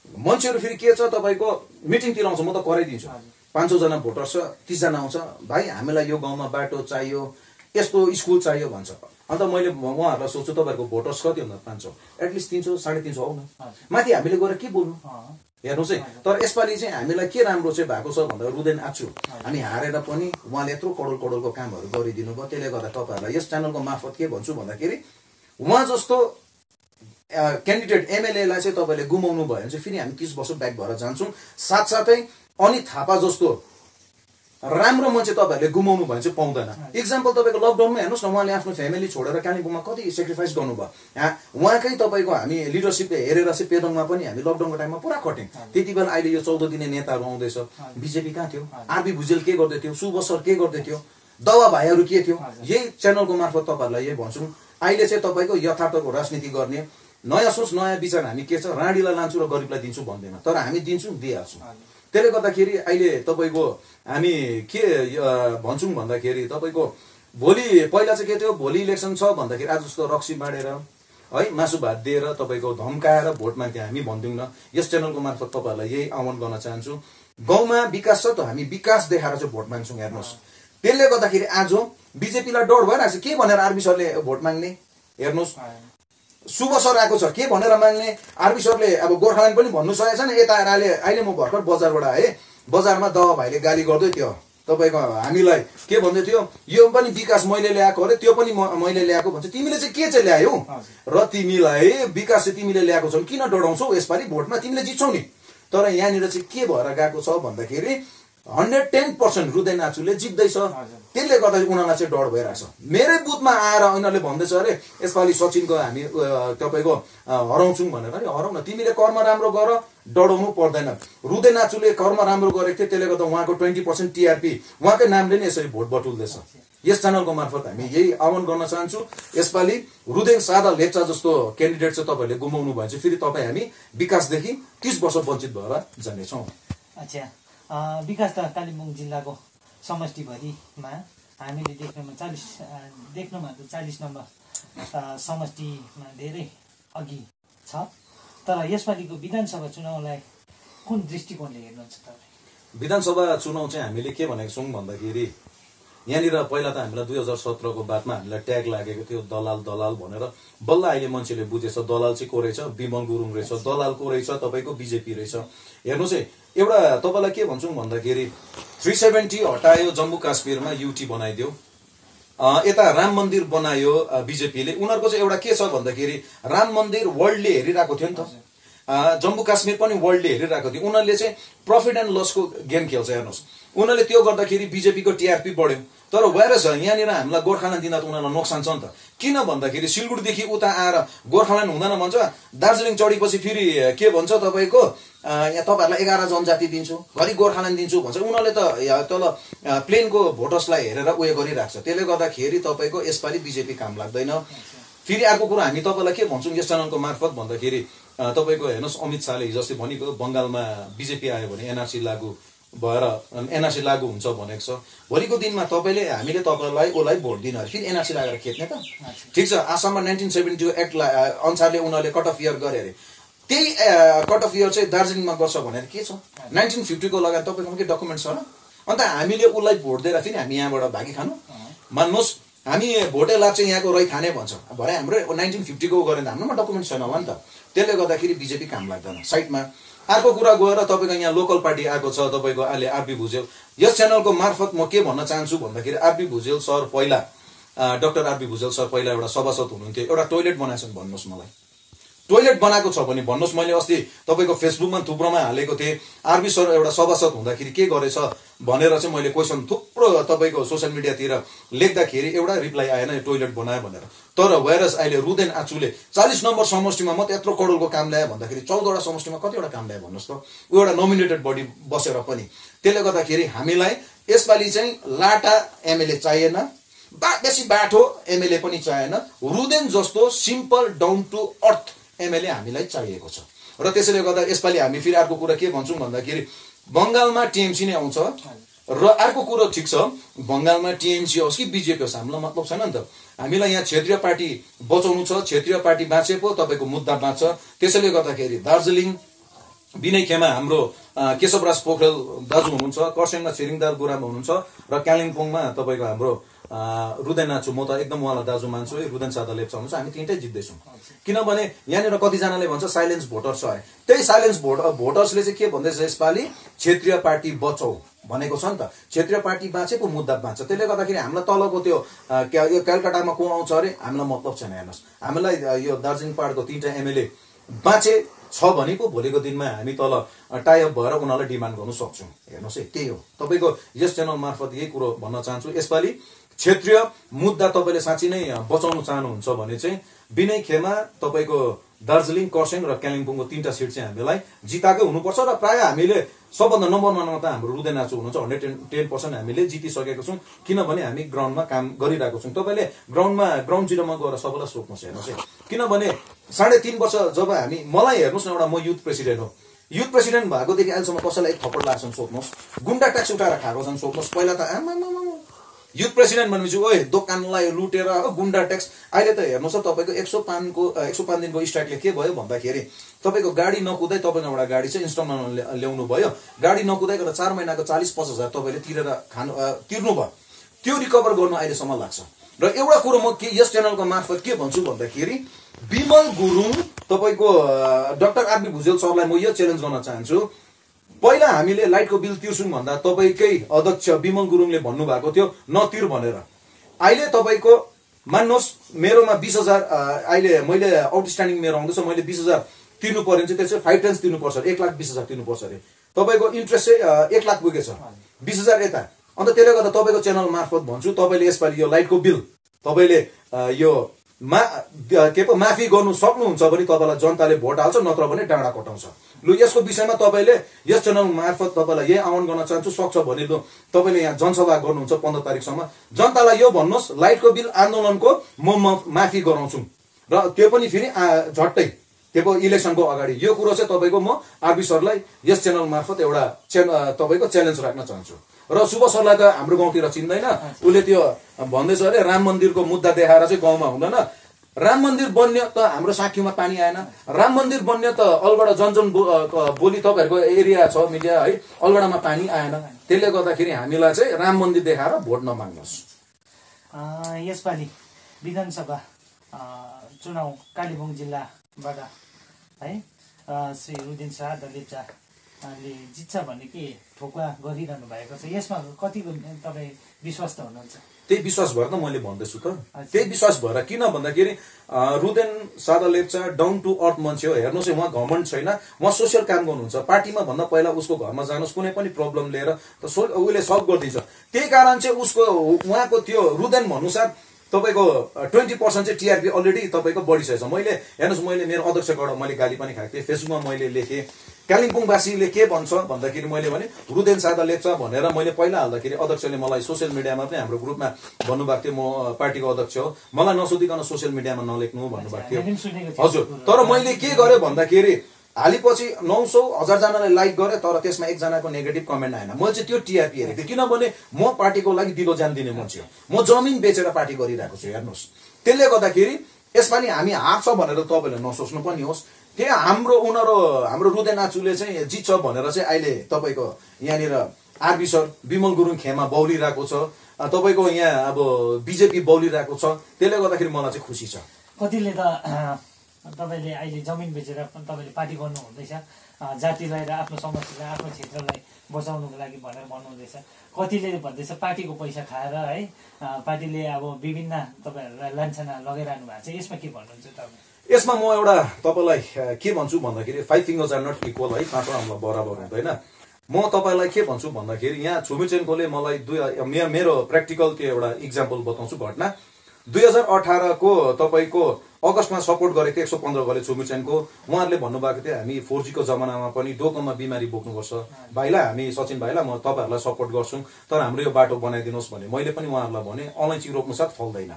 मान्छेहरू फेरि के छ तपाईँको मिटिङतिर आउँछ, म त कराइदिन्छु 500 जना भोटर छ, 30 जना आउँछ, भाइ हामीलाई यो गाउँमा बाटो चाहियो, यस्तो स्कुल चाहियो भन्छ। अन्त मैले उहाँहरूलाई सोध्छु तपाईँहरूको भोटर्स कति भन्दा 500, एटलिस्ट 300 350 आउ न, माथि हामीले गएर के बोल्नु हेर्नुहोस् है। तर यसपालि चाहिँ हामीलाई के राम्रो चाहिँ भएको छ भन्दा रुदेन आछु हामी हारेर पनि उहाँले यत्रो करोडको कामहरू गरिदिनु भयो। त्यसले गर्दा तपाईँहरूलाई यस च्यानलको मार्फत के भन्छु भन्दाखेरि उहाँ जस्तो क्यान्डिडेट एमएलएलाई चाहिँ तपाईँले गुमाउनु भयो भने चाहिँ फेरि हामी 30 वर्ष ब्याक भएर जान्छौँ। साथसाथै अनित थापा जस्तो राम्रो मान्छे तपाईँहरूले गुमाउनु भयो चाहिँ पाउँदैन। इक्जाम्पल तपाईँको लकडाउनमा हेर्नुहोस् न, उहाँले आफ्नो फ्यामिली छोडेर कालिम्पोङमा कति सेक्रिफाइस गर्नुभयो। उहाँकै तपाईँको हामी लिडरसिपले हेरेर चाहिँ पेदोङमा पनि हामी लकडाउनको टाइममा पुरा खट्यौँ। त्यति बेला अहिले यो 14 दिने नेताहरू आउँदैछ, बिजेपी कहाँ थियो, आरबी भुजेल के गर्दै थियो, सुबोध सर के गर्दै थियो, दवा भाइहरू के थियो। यही च्यानलको मार्फत तपाईँहरूलाई यही भन्छौँ, अहिले चाहिँ तपाईँको यथार्थको राजनीति गर्ने नयाँ सोच नयाँ विचार हामी के छ, राँडीलाई लान्छु र गरिबलाई दिन्छु भन्दैन, तर हामी दिन्छौँ दिइहाल्छौँ। त्यसले गर्दाखेरि अहिले तपाईँको हामी के भन्छौँ भन्दाखेरि तपाईँको भोलि पहिला चाहिँ के थियो, भोलि इलेक्सन छ भन्दाखेरि आज जस्तो रक्सी बाँडेर है मासु भात दिएर तपाईँको धम्काएर भोट माग्थ्यो हामी भन्दैनौँ न। यस च्यानलको मार्फत तपाईँहरूलाई यही आह्वान गर्न चाहन्छु, गाउँमा विकास छ त हामी विकास देखाएर चाहिँ भोट माग्छौँ हेर्नुहोस्। त्यसले गर्दाखेरि आज बिजेपीलाई डर भइरहेको छ, के भनेर आरबी सरले भोट माग्ने हेर्नुहोस्। शुभ सर आएको छ के भनेर माग्ने, आरबी सरले अब गोर्खाल्यान्ड पनि भन्नु सकेको छ नि। यता अहिले म भर्खर बजारबाट आएँ, बजारमा दवा भाइले गाली गर्दै थियो तपाईँको हामीलाई, के भन्दै थियो, यो पनि विकास मैले ल्याएको अरे त्यो पनि मैले ल्याएको भन्छ। तिमीले चाहिँ के चाहिँ ल्यायौ र तिमीलाई विकास चाहिँ तिमीले ल्याएको छौ, किन डराउँछौ, यसपालि भोटमा तिमीले जित्छौ नि। तर यहाँनिर चाहिँ के भएर गएको छ भन्दाखेरि 110% रुदेन आचुले जित्दैछ। त्यसले गर्दा उनीहरूलाई चाहिँ डर भइरहेछ। मेरै बुथमा आएर उनीहरूले भन्दैछ अरे यसपालि सचिनको हामी तपाईँको हराउँछौँ भनेर। अरे हराउँ न, तिमीले कर्म राम्रो गर, डराउनु पर्दैन। रुदेन आचुले कर्म राम्रो गरेको थियो, त्यसले गर्दा उहाँको 20% टिआरपी उहाँकै नामले नै यसरी भोट बटुल्दैछ। यस च्यानलको मार्फत हामी यही आह्वान गर्न चाहन्छु, यसपालि रुदेन सादा लेप्चा जस्तो क्यान्डिडेट चाहिँ तपाईँहरूले गुमाउनु भयो चाहिँ फेरि तपाईँ हामी विकासदेखि 30 वर्ष वञ्चित भएर जानेछौँ। अच्छा, विकास त कालिम्पोङ जिल्लाको समष्टिभरिमा हामीले देख्नमा 40 नम्बर समष्टिमा धेरै अघि छ। तर यसपालिको विधानसभा चुनावलाई कुन दृष्टिकोणले हेर्नुहुन्छ तपाईँ? विधानसभा चुनाव चाहिँ हामीले के भनेको छौँ भन्दाखेरि यहाँनिर पहिला त हामीलाई 2017को बादमा हामीलाई ट्याग लागेको थियो दलाल दलाल भनेर। बल्ल अहिले मान्छेले बुझेछ दलाल चाहिँ को रहेछ, विमल गुरुङ रहेछ, दलाल को रहेछ तपाईँको बिजेपी रहेछ। हेर्नुहोस् है, एउटा तपाईँलाई के भन्छौँ भन्दाखेरि 370 हटायो, जम्मू काश्मीरमा युटी बनाइदियो, यता राम मन्दिर बनायो बिजेपीले। उनीहरूको चाहिँ एउटा के छ भन्दाखेरि राम मन्दिर वर्ल्डले हेरिरहेको थियो नि त, जम्मू काश्मीर पनि वर्ल्डले हेरिरहेको थियो। उनीहरूले चाहिँ प्रफिट एन्ड लसको गेम खेल्छ हेर्नुहोस्। उनीहरूले त्यो गर्दाखेरि बिजेपीको टिआरपी बढ्यो। तर वायरस यहाँनिर हामीलाई गोर्खाल्यान्ड दिँदा त उनीहरूलाई नोक्सान छ नि त। किन भन्दाखेरि सिलगढीदेखि उता आएर गोर्खाल्यान्ड हुँदैन भन्छ, दार्जिलिङ चढेपछि फेरि के भन्छ तपाईँको यहाँ तपाईँहरूलाई 11 जनजाति दिन्छु, घरि गोर्खाल्यान्ड दिन्छु भन्छ। उनीहरूले त तल प्लेनको भोटर्सलाई हेरेर उयो गरिरहेको छ। त्यसले गर्दाखेरि तपाईँको यसपालि बिजेपी काम लाग्दैन। फेरि अर्को कुरा हामी तपाईँलाई के भन्छौँ यस च्यानलको मार्फत भन्दाखेरि तपाईँको हेर्नुहोस् अमित शाहले हिजो अस्ति भनेको बङ्गालमा बिजेपी आयो भने एनआरसी लागू भएर एनआरसी लागू हुन्छ भनेको छ। भोलिको दिनमा तपाईँले हामीले तपाईँलाई ओलाई भोट दिन फेरि एनआरसी लागेर खेद्ने त? ठिक छ, आसाममा 1972 एक्ट अनुसारले उनीहरूले कट अफ इयर गरे अरे, त्यही कट अफ इयर चाहिँ दार्जिलिङमा गर्छ भनेर के छ? 1950 को लगाएर तपाईँकोमा के डकुमेन्ट छ र? अन्त हामीले उसलाई भोट दिएर फेरि हामी यहाँबाट भागी खानु? मान्नुहोस् हामी भोटै लाग्छ यहाँको रही खाने भन्छ, भरे हाम्रो 1950 को गरेर हाम्रोमा डकुमेन्ट छैन होला नि त। त्यसले गर्दाखेरि बिजेपी काम लाग्दैन साइडमा। अर्को कुरा गएर तपाईँको यहाँ लोकल पार्टी आएको छ तपाईँको अहिले आरबी भुजेल। यस च्यानलको मार्फत म के भन्न चाहन्छु भन्दाखेरि आरबी भुजेल सर पहिला डाक्टर आरबी भुजेल सर पहिला एउटा सभासद हुनुहुन्थ्यो, एउटा टोइलेट बनाएछन् भन्नुहोस् मलाई, टोइलेट बनाएको छ भने भन्नुहोस्। मैले अस्ति तपाईँको फेसबुकमा थुप्रोमा हालेको थिएँ, आरबी सर एउटा सभासद हुँदाखेरि के गरेछ भनेर चाहिँ मैले क्वेसन थुप्रो तपाईँको सोसियल मिडियातिर लेख्दाखेरि एउटा रिप्लाई आएन, टोइलेट बनायो भनेर। तर वायरस अहिले रुदेन आचुले 40 नम्बर समष्टिमा म त्यत्रो करोडको काम ल्याएँ भन्दाखेरि 14वटा समष्टिमा कतिवटा काम ल्याए भन्नुहोस् त? ऊ एउटा नोमिनेटेड बडी बसेर पनि। त्यसले गर्दाखेरि हामीलाई यसपालि चाहिँ लाटा एमएलए चाहिएन, बेसी बाठो एमएलए पनि चाहिएन, रुदेन जस्तो simple down to earth MLA हामीलाई चाहिएको छ। र त्यसैले गर्दा यसपालि हामी फेरि अर्को कुरा के भन्छौँ भन्दाखेरि बङ्गालमा टिएमसी नै आउँछ। र अर्को कुरो ठिक छ, बङ्गालमा टिएमसी होस् कि बिजेपी होस् हामीलाई मतलब छैन नि त। हामीलाई यहाँ क्षेत्रीय पार्टी बचाउनु छ, क्षेत्रीय पार्टी बाँचे पो तपाईँको मुद्दा बाँच्छ। त्यसैले गर्दाखेरि दार्जिलिङ विनय खेमा हाम्रो केशवराज पोखरेल दाजु हुनुहुन्छ, खरसाङमा छिरिङदार गुराम हुनुहुन्छ, र कालिम्पोङमा तपाईँको हाम्रो रुदेन नाचु, म त एकदम उहाँलाई दाजु मान्छु है, रुदेन सादा लेप्चा हुनुहुन्छ। हामी तिनटै जित्दैछौँ, किनभने यहाँनिर कतिजनाले भन्छ साइलेन्स भोटर्स छ। त्यही साइलेन्स भोटर्सले चाहिँ के भन्दैछ यसपालि क्षेत्रीय पार्टी बचाउ भनेको छ नि त। क्षेत्रीय पार्टी बाँचेको मुद्दा बाँच्छ। त्यसले गर्दाखेरि हामीलाई तलको त्यो कलकत्तामा को आउँछ अरे हामीलाई मतलब छैन। हेर्नुहोस् हामीलाई यो दार्जिलिङ पहाडको 3टा एमएलए बाँचे छ भने पो भोलिको दिनमा हामी तल टाइअप भएर उनीहरूलाई डिमान्ड गर्नु सक्छौँ। हेर्नुहोस् है, त्यही हो। तपाईँको यस च्यानल मार्फत यही कुरो भन्न चाहन्छु, यसपालि क्षेत्रीय मुद्दा तपाईँले साँच्चै नै बचाउनु चाहनुहुन्छ भने चाहिँ विनय खेमा तपाईँको दार्जिलिङ, खरसाङ र कालिम्पोङको 3टा सिट चाहिँ हामीलाई जिताएकै हुनुपर्छ। र प्रायः हामीले सबभन्दा नम्बर 1मा त हाम्रो रुदेन नाचु हुनुहुन्छ, 110% हामीले जितिसकेको छौँ, किनभने हामी ग्राउन्डमा काम गरिरहेको छौँ। तपाईँले ग्राउन्ड जिरोमा गएर सबैलाई सोध्नुहोस्। हेर्नुहोस् है, किनभने 3.5 वर्ष जब हामी, मलाई हेर्नुहोस् न, एउटा म युथ प्रेसिडेन्ट हो, युथ प्रेसिडेन्ट भएकोदेखि अहिलेसम्म कसैलाई एक थप्पड लाग्छन् सोध्नुहोस्, गुन्डा ट्याक्स उठाएर खाएको छन् सोध्नुहोस्। पहिला त युथ प्रेसिडेन्ट भनेपछि ओए दोकानलाई लुटेर गुन्डा ट्याक्स। अहिले त हेर्नुहोस् त तपाईँको 105 दिनको स्ट्राइकले के भयो भन्दाखेरि तपाईँको गाडी नकुदाइ तपाईँको एउटा गाडी चाहिँ इन्स्टलमेन्टमा ल्याउनु भयो, गाडी नकुदाइकन 4 महिनाको 40-50 हजार तपाईँले तिर्नु भयो, त्यो रिकभर गर्नु अहिलेसम्म लाग्छ। र एउटा कुरो म के यस च्यानलको मार्फत के भन्छु भन्दाखेरि विमल गुरुङ तपाईँको डाक्टर आरबी भुजेल सरलाई म यो च्यालेन्ज गर्न चाहन्छु। पहिला हामीले लाइटको बिल तिर्छौँ भन्दा तपाईँकै अध्यक्ष विमल गुरुङले भन्नुभएको थियो नतिर भनेर। अहिले तपाईँको मान्नुहोस् मेरोमा 20,000 अहिले मैले आउटस्ट्यान्डिङ मेरो आउँदैछ, मैले 20,000 तिर्नु पर्यो भने चाहिँ त्यसै 5 टाइम्स तिर्नुपर्छ, 1,20,000 तिर्नुपर्छ अरे। तपाईँको इन्ट्रेस्ट चाहिँ 1 लाख पुगेछ, 20,000 यता। अन्त त्यसले गर्दा तपाईँको च्यानल मार्फत भन्छु, तपाईँले यसपालि यो लाइटको बिल तपाईँले यो के पो माफी गर्नु सक्नुहुन्छ भने तपाईँलाई जनताले भोट हाल्छ, नत्र भने डाँडा कटाउँछ। लु यसको विषयमा तपाईँले यस च्यानल मार्फत तपाईँलाई यही आह्वान गर्न चाहन्छु, सक्छ भने लु तपाईँले यहाँ जनसभा गर्नुहुन्छ 15 तारिकसम्म, जनतालाई यो भन्नुहोस् लाइटको बिल आन्दोलनको म माफी गराउँछु, र त्यो पनि फेरि झट्टै त्यो इलेक्सनको अगाडि। यो कुरो चाहिँ तपाईँको म आरबी सरलाई यस च्यानल मार्फत एउटा तपाईँको च्यालेन्ज राख्न चाहन्छु। र शुभ सरलाई त हाम्रो गाउँतिर चिन्दैन, उसले त्यो भन्दैछ अरे राम मन्दिरको मुद्दा देखाएर चाहिँ गाउँमा हुँदैन। राम मन्दिर बन्यो त हाम्रो साँखीमा पानी आएन, राम मन्दिर बन्यो त अलगढा जन बोली तपाईँहरूको एरिया छ मिडिया है, अलगढामा पानी आएन। त्यसले गर्दाखेरि हामीलाई चाहिँ राम मन्दिर देखाएर भोट नमाग्नुहोस्। यसपालि विधानसभा चुनाव कालिम्पोङ जिल्लाबाट है श्री रुदेन सादा लेप्चाले जित्छ भन्ने के ठोकुवा गरिरहनु भएको छ, यसमा कतिको तपाईँ विश्वस्त हुनुहुन्छ? त्यही विश्वास भएर त मैले भन्दैछु त, त्यही विश्वास भएर। किन भन्दाखेरि रुदेन सादा लेप्चा डाउन टु अर्थ मान्छे हो। हेर्नुहोस् उहाँ घमण्ड छैन, उहाँ सोसियल काम गर्नुहुन्छ। पार्टीमा भन्दा पहिला उसको घरमा जानुहोस्, कुनै पनि प्रब्लम लिएर त उसले सल्भ गरिदिन्छ। त्यही कारण चाहिँ उसको उहाँको त्यो रुदेन भन्नुसार तपाईँको 20% चाहिँ टिआरपी अलरेडी तपाईँको बढिसकेको छ। मैले हेर्नुहोस्, मैले मेरो अध्यक्षबाट मैले गाली पनि खाएको थिएँ, फेसबुकमा मैले लेखेँ, कालिम्पोङवासीले के भन्छ भन्दाखेरि मैले भने रुदेन सादा लेप्चा भनेर मैले पहिला हाल्दाखेरि अध्यक्षले मलाई सोसियल मिडियामा पनि हाम्रो ग्रुपमा भन्नुभएको थियो, म पार्टीको अध्यक्ष हो, मलाई नसोधिकन सोसियल मिडियामा नलेख्नु भन्नुभएको थियो। हजुर, तर मैले के गरेँ भन्दाखेरि हालेपछि 900-1000 जनाले लाइक गरे, तर त्यसमा एकजनाको नेगेटिभ कमेन्ट आएन। मैले चाहिँ त्यो टिआरपी हेरेको थिएँ, किनभने म पार्टीको लागि दिलो जान दिने मान्छे हो, म जमिन बेचेर पार्टी गरिरहेको छु। हेर्नुहोस्, त्यसले गर्दाखेरि यसपालि हामी हार्छ भनेर तपाईँले नसोच्नु पनि होस्। त्यही हाम्रो रुदेन आचुले चाहिँ जित्छ भनेर चाहिँ अहिले तपाईँको यहाँनिर आरबी सर, विमल गुरुङ खेमा बौलिरहेको छ, तपाईँको यहाँ अब बिजेपी बौलिरहेको छ। त्यसले गर्दाखेरि मलाई चाहिँ खुसी छ। कतिले त तपाईँले अहिले जमिन बेचेर तपाईँले पार्टी गर्नु हुँदैछ, जातिलाई र आफ्नो समष्टिलाई, आफ्नो क्षेत्रलाई बचाउनुको लागि भनेर भन्नुहुँदैछ। कतिले भन्दैछ पार्टीको पैसा खाएर है पार्टीले अब विभिन्न तपाईँहरूलाई लान्छना लगाइरहनु भएको छ। यसमा के भन्नुहुन्छ तपाईँ? यसमा म एउटा तपाईँलाई के भन्छु भन्दाखेरि 5 फिङ्गर्स आर नट इक्वल है, पाँचवटा आउँला बराबर हुँदैन। म तपाईँलाई के भन्छु भन्दाखेरि यहाँ छुमिचेनकोले मलाई मेरो प्र्याक्टिकल त्यो एउटा इक्जाम्पल बताउँछु घटना। 2018 को तपाईँको अगस्तमा सपोर्ट गरेको थियो 115 गले छुमिचेनको। उहाँहरूले भन्नुभएको थियो हामी 4G को जमानामा पनि डोकोमा बिमारी बोक्नुपर्छ, भाइलाई हामी सचिन भाइलाई म तपाईँहरूलाई सपोर्ट गर्छु, तर हाम्रो यो बाटो बनाइदिनुहोस् भने मैले पनि उहाँहरूलाई भने अलैँची रोप्नु साथ फल्दैन,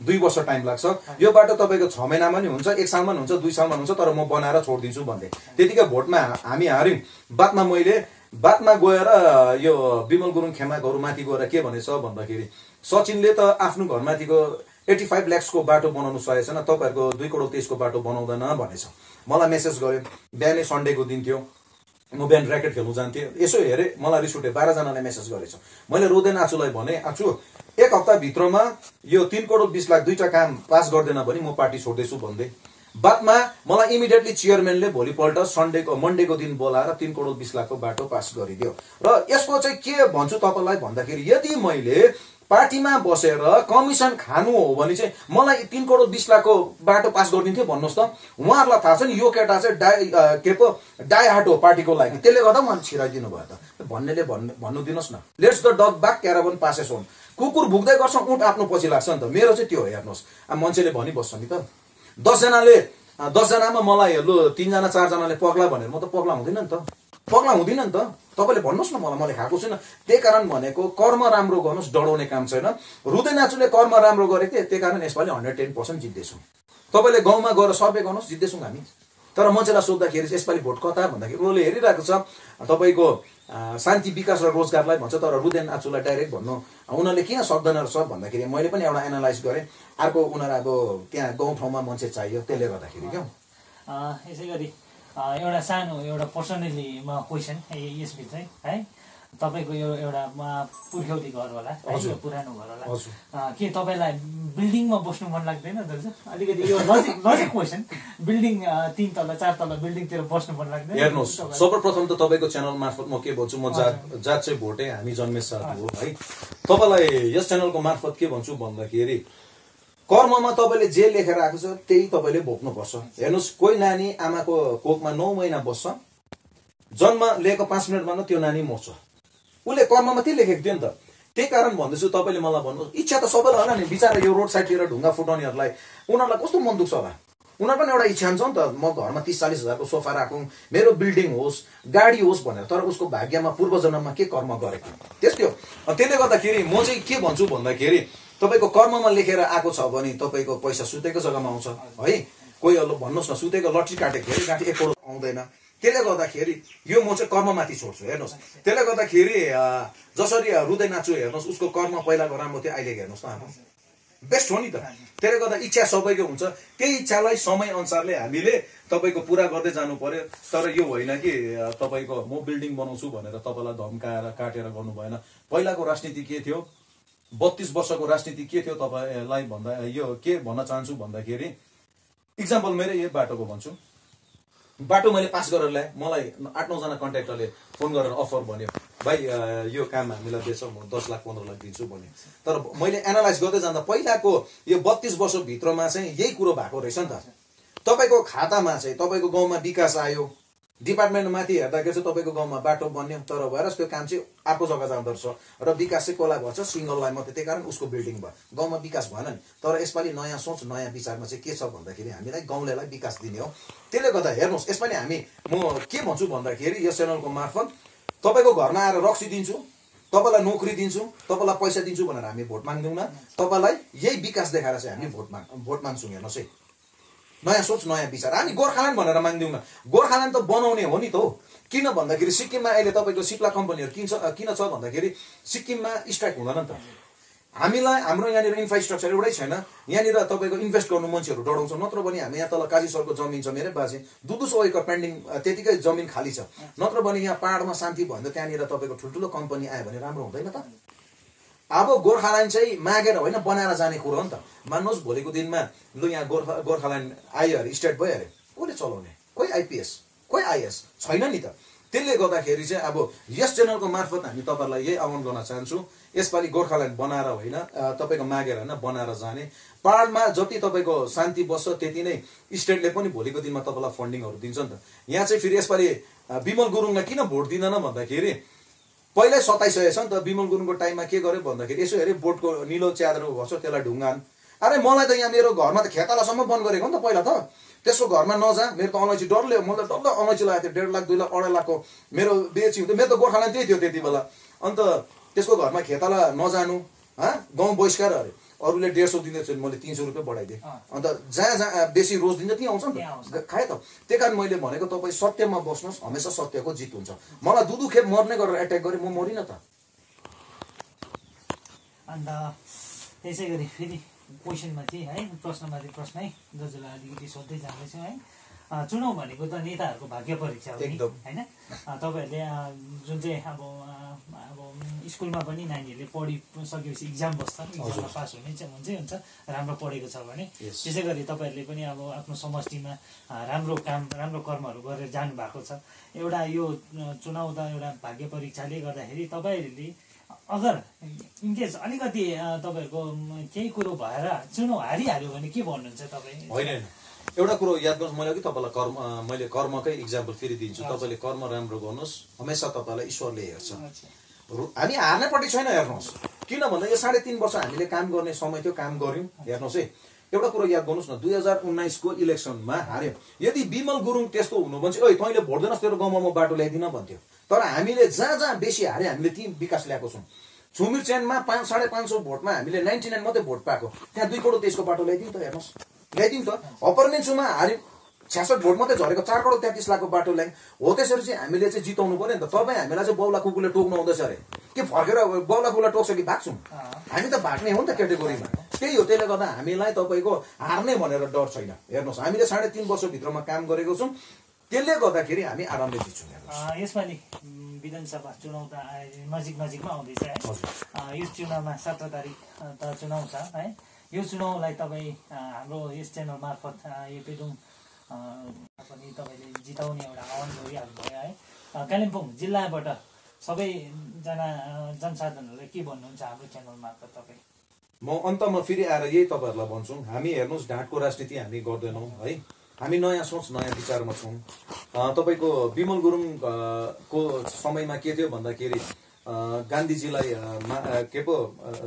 2 वर्ष टाइम लाग्छ, यो बाटो तपाईँको 6 महिनामा नि हुन्छ, 1 सालमा हुन्छ, 2 सालमा हुन्छ, तर म बनाएर छोडिदिन्छु भन्दै। त्यतिकै भोटमा हामी हार्यौँ। बादमा गएर यो विमल गुरुङ खेमाको माथि गएर के भनेछ भन्दाखेरि सचिनले त आफ्नो घरमाथिको 85 लाखको बाटो बनाउनु सकेको छैन, तपाईँहरूको 2 करोड 23 को बाटो बनाउँदैन भनेछ। मलाई मेसेज गर्यो, बिहानै सन्डेको दिन थियो, म बिहान ऱ्याकेट खेल्नु जान्थेँ, यसो हेरेँ मलाई रिस उठ्यो, 12 जनाले मेसेज गरेछ। मैले रुदेन आचुलाई भने आचु 1 हप्ताभित्रमा यो 3 करोड 20 लाख 2टा काम पास गर्दैन भने म पार्टी छोड्दैछु भन्दै। बादमा मलाई इमिडिएटली चेयरम्यानले भोलिपल्ट मन्डेको दिन बोलाएर 3 करोड 20 लाखको बाटो पास गरिदियो। र यसको चाहिँ के भन्छु तपाईँलाई भन्दाखेरि यदि मैले पार्टीमा बसेर कमिसन खानु हो भने चाहिँ मलाई 3 करोड 20 लाखको बाटो पास गरिदिन्थ्यो भन्नुहोस् त। उहाँहरूलाई थाहा छ नि यो केटा चाहिँ डाई हार्ट हो पार्टीको लागि, त्यसले गर्दा उहाँले छिराइदिनु भयो त भन्नेले भन्नु दिनुहोस् न। Let's the dog back caravan passes home. कुकुर भुक्दै गर्छ, उठ आफ्नो पछि लाग्छ नि त। मेरो चाहिँ त्यो हो। हेर्नुहोस्, अब मान्छेले भनिबस्छ नि त, 10 जनामा मलाई लु 3 जना 4 जनाले पग्ला भनेर म त पग्ला हुँदिन नि त, पग्ला हुँदिन नि त। तपाईँले भन्नुहोस् न मलाई, मैले खाएको छैन। त्यही कारण भनेको कर्म राम्रो गर्नुहोस्, डराउने काम छैन। रुदेन आचुले कर्म राम्रो गरेको थिए, त्यही कारण यसपालि 110% जित्दैछौँ। तपाईँले गाउँमा गएर सर्वे गर्नुहोस्, जित्दैछौँ हामी। तर मान्छेलाई सोद्धाखेरि यसपालि भोट कता भन्दाखेरि उनीहरूले हेरिरहेको छ तपाईँको शान्ति विकास र रोजगारलाई भन्छ, तर रुदेन आचुलाई डाइरेक्ट भन्नु उनीहरूले किन सक्दैन रहेछ भन्दाखेरि मैले पनि एउटा एनालाइज गरेँ। अर्को उनीहरू अब त्यहाँ गाउँठाउँमा मान्छे चाहियो, त्यसले गर्दाखेरि क्या। यसै गरी एउटा सानो एउटा पर्सनली क्वेसन यसभित्र है, तपाईँको यो एउटा पुर्ख्यौली घर होला, पुरानो घर होला, के तपाईँलाई बिल्डिङमा बस्नु मन लाग्दैन दाजु? अलिकति यो लजिक क्वेसन, बिल्डिङ 3 तला 4 तला बिल्डिङतिर बस्नु मन लाग्दैन? हेर्नुहोस्, सर्वप्रथम त तपाईँको च्यानल मार्फत म के भन्छु, म जात चाहिँ भोटे, हामी जन्मेस साथ हो है। तपाईँलाई यस च्यानलको मार्फत के भन्छु भन्दाखेरि कर्ममा तपाईँले जे लेखेर आएको छ त्यही तपाईँले भोग्नुपर्छ। हेर्नुहोस्, कोही नानी आमाको कोखमा 9 महिना बस्छ, जन्म लिएको 5 मिनटमा त्यो नानी मर्छ, उसले कर्ममा त्यही लेखेको थियो नि त। त्यही कारण भन्दैछु तपाईँले मलाई भन्नुहोस्, इच्छा त सबैलाई होला नि, बिचरा यो रोड साइडतिर ढुङ्गा फुटाउनेहरूलाई उनीहरूलाई कस्तो मन दुख्छ होला। उनीहरू पनि एउटा इच्छा हुन्छ नि त, म घरमा 30-40 हजारको सोफा राखौँ, मेरो बिल्डिङ होस्, गाडी होस् भनेर, तर उसको भाग्यमा पूर्व जन्ममा के कर्म गरेको त्यस्तो। त्यसले गर्दाखेरि म चाहिँ के भन्छु भन्दाखेरि तपाईँको कर्ममा लेखेर आएको छ भने तपाईँको पैसा सुतेको जग्गामा आउँछ है। कोही भन्नुहोस् न, सुतेको लट्री काटेको धेरै गाँठी 1 करोड आउँदैन। त्यसले गर्दाखेरि यो म चाहिँ कर्ममाथि छोड्छु। हेर्नुहोस्, त्यसले गर्दाखेरि जसरी रुदेन आचु हेर्नुहोस्, उसको कर्म पहिलाको राम्रो थियो, अहिले हेर्नुहोस् न बेस्ट हो नि त। त्यसले गर्दा इच्छा सबैको हुन्छ, त्यही इच्छालाई समय अनुसारले हामीले तपाईँको पुरा गर्दै जानु पर्यो। तर यो होइन कि तपाईँको म बिल्डिङ बनाउँछु भनेर तपाईँलाई धम्काएर काटेर गर्नु भएन। पहिलाको राजनीति के थियो, 32 वर्षको राजनीति के थियो तपाईँलाई भन्दा यो के भन्न चाहन्छु भन्दाखेरि इक्जाम्पल मेरो यही बाटोको भन्छु। बाटो मैले पास गरेर ल्याएँ, मलाई 8-9 जना कन्ट्र्याक्टरले फोन गरेर अफर भन्यो, भाइ यो काम हामीलाई दिएछ, म 10 लाख 15 लाख दिन्छु भन्यो। तर मैले एनालाइज गर्दै जाँदा पहिलाको यो 32 वर्षभित्रमा चाहिँ यही कुरो भएको रहेछ नि त। तपाईँको खातामा चाहिँ तपाईँको गाउँमा विकास आयो, डिपार्टमेन्ट माथि हेर्दाखेरि चाहिँ तपाईँको गाउँमा बाटो बन्यो तर भएर त्यो काम चाहिँ अर्को जग्गा जाँदो रहेछ र विकास चाहिँ कसलाई भन्छ सिङ्गललाई मात्रै, त्यही कारण उसको बिल्डिङ भयो, गाउँमा विकास भएन नि। तर यसपालि नयाँ सोच नयाँ विचारमा चाहिँ के छ भन्दाखेरि हामीलाई गाउँलेलाई विकास दिने हो। त्यसले गर्दा हेर्नुहोस् यसपालि म के भन्छु भन्दाखेरि यस च्यानलको मार्फत तपाईँको घरमा आएर रक्सी दिन्छु, तपाईँलाई नोकरी दिन्छु, तपाईँलाई पैसा दिन्छु भनेर हामी भोट माग्दैनौँ। तपाईँलाई यही विकास देखाएर चाहिँ हामी भोट माग्छौँ। हेर्नुहोस् है, नयाँ सोच नयाँ विचार। हामी गोर्खाल्यान्ड भनेर माग्दैनौँ, गोर्खाल्यान्ड त बनाउने हो नि त हो। किन भन्दाखेरि सिक्किममा अहिले तपाईँको सिप्ला कम्पनीहरू किन छ भन्दाखेरि सिक्किममा स्ट्राइक हुँदैन नि त। हामीलाई हाम्रो यहाँनिर इन्फ्रास्ट्रक्चर एउटै छैन, यहाँनिर तपाईँको इन्भेस्ट गर्नु मान्छेहरू डराउँछ। नत्र भने हामी यहाँ तल काजी सरको जमिन छ, मेरै बाजे 200 एकड़ पेन्डिङ त्यतिकै जमिन खाली छ। नत्र भने यहाँ पाहाडमा शान्ति भयो भने त्यहाँनिर तपाईँको ठुल्ठुलो कम्पनी आयो भने राम्रो हुँदैन त। अब गोर्खाल्यान्ड चाहिँ मागेर होइन बनाएर जाने कुरो हो नि त। मान्नुहोस् भोलिको दिनमा लु यहाँ गोर्खाल्यान्ड आयो अरे, स्टेट भयो अरे, कसले चलाउने? कोही आइपिएस कोही आइएस छैन नि त। त्यसले गर्दाखेरि चाहिँ अब यस च्यानलको मार्फत हामी तपाईँहरूलाई यही आह्वान गर्न चाहन्छु, यसपालि गोर्खाल्यान्ड बनाएर होइन तपाईँको मागेर होइन बनाएर जाने। पाहाडमा जति तपाईँको शान्ति बस्छ त्यति नै स्टेटले पनि भोलिको दिनमा तपाईँलाई फन्डिङहरू दिन्छ नि त। यहाँ चाहिँ फेरि यसपालि विमल गुरुङलाई किन भोट दिँदैन भन्दाखेरि पहिल्यै सताइसकेको छ नि त। विमल गुरुङको टाइममा के गर्यो भन्दाखेरि यसो हेऱ्यो बोटको निलो च्यादर भर्छ त्यसलाई ढुङ्गान। अरे मलाई त यहाँ मेरो घरमा त खेतालासम्म बन्द गरेको नि त पहिला त। त्यसको घरमा नजा, मेरो त अलैँची डरले, मलाई डल्लो अलैँची लगाएको थियो, 1.5 लाख 2 लाख 2.5 लाखको मेरो बेची हुन्थ्यो। मेरो त गोर्खाल्यान्ड त्यही थियो त्यति बेला। अन्त त्यसको घरमा खेताला नजानु, गाउँ बहिष्कार अरे। अरूले 150 दिँदैछ मैले 300 रुपियाँ बढाइदिएँ। अन्त जहाँ बेसी रोज दिन्छ त्यहीँ आउँछ नि त, खाए त। त्यही कारण मैले भनेको तपाईँ सत्यमा बस्नुहोस्, हमेसा सत्यको जित हुन्छ। मलाई दुधु खेप मर्ने गरेर एट्याक गरेँ, म मरिनँ त। अन्त त्यसै गरी फेरि क्वेसनमा चाहिँ है, प्रश्नमाथि प्रश्न है जसलाई अलिकति सोध्दै जाँदैछौँ है। चुनाव भनेको त नेताहरूको भाग्य परीक्षा हो नि होइन। तपाईँहरूले जुन चाहिँ अब स्कुलमा पनि नानीहरूले पढिसकेपछि इक्जाम बस्छन्, इक्जाममा पास हुने चाहिँ हुन्छै हुन्छ राम्रो पढेको छ भने। त्यसै गरी तपाईँहरूले पनि अब आफ्नो समष्टिमा राम्रो काम राम्रो कर्महरू गरेर जानु भएको छ। एउटा यो चुनाव त एउटा भाग्य परीक्षाले गर्दाखेरि तपाईँहरूले अगर इनकेस अलिकति तपाईँहरूको केही कुरो भएर चुनाव हारिहाल्यो भने के भन्नुहुन्छ तपाईँ? होइन, एउटा कुरो याद गर्नुहोस्, मैले अघि तपाईँलाई मैले कर्मकै इक्जाम्पल फेरि दिन्छु। तपाईँले कर्म राम्रो गर्नुहोस्, हमेसा तपाईँलाई ईश्वरले हेर्छ। हामी हार्नेपट्टि छैन। हेर्नुहोस् किन भन्दा यो 3.5 वर्ष हामीले काम गर्ने समय थियो, काम गऱ्यौँ। हेर्नुहोस् है, एउटा कुरो याद गर्नुहोस् न, 2019 को इलेक्सनमा हार्यो। यदि विमल गुरुङ त्यस्तो हुनु भने चाहिँ तैँले भोट दिनुहोस् तेरो गाउँमा म बाटो ल्याइदिन भन्थ्यो। तर हामीले जहाँ जहाँ बेसी हारे हामीले ती विकास ल्याएको छौँ। छुमिर चेनमा 550 भोटमा हामीले 99 मात्रै भोट पाएको, त्यहाँ 2 करोड देशको बाटो ल्याइदिउँ त। हेर्नुहोस् ल्याइदिउँ त। अपरमेन्सुमा हार्यौँ, 66 भोट मात्रै झरेको, 4 करोड 33 लाखको बाटो ल्यायौँ। हो त्यसरी चाहिँ हामीले चाहिँ जिताउनु पर्यो नि त। तपाईँ हामीलाई चाहिँ बौला कुकुरले टोक्नु आउँदैछ अरे, के फर्केर बौला कुकुरलाई टोक्छ कि भाग्छौँ? हामी त भाग्ने हो नि त क्याटेगोरीमा। त्यही हो, त्यसले गर्दा हामीलाई तपाईँको हार्ने भनेर डर छैन। हेर्नुहोस् हामीले 3.5 वर्षभित्रमा काम गरेको छौँ, त्यसले गर्दाखेरि हामी आरामले जित्छौँ। यसपालि विधानसभा चुनाव त नजिकमा आउँदैछ है। यो चुनावमा 17 तारिक त चुनाव छ है। यो चुनावलाई तपाईँ हाम्रो यस च्यानल मार्फत यो पेदुङ पनि तपाईँले जिताउने एउटा आह्वान गरिहाल्नु भयो है। कालिम्पोङ जिल्लाबाट सबैजना जनसाधारणहरूलाई के भन्नुहुन्छ हाम्रो च्यानल मार्फत तपाईँ? म अन्तमा फेरि आएर यही तपाईँहरूलाई भन्छु, हामी हेर्नुहोस् ढाँटको राजनीति हामी गर्दैनौँ है। हामी नयाँ सोच नयाँ विचारमा छौँ। तपाईँको विमल गुरुङको समयमा के थियो भन्दाखेरि गान्धीजीलाई के पो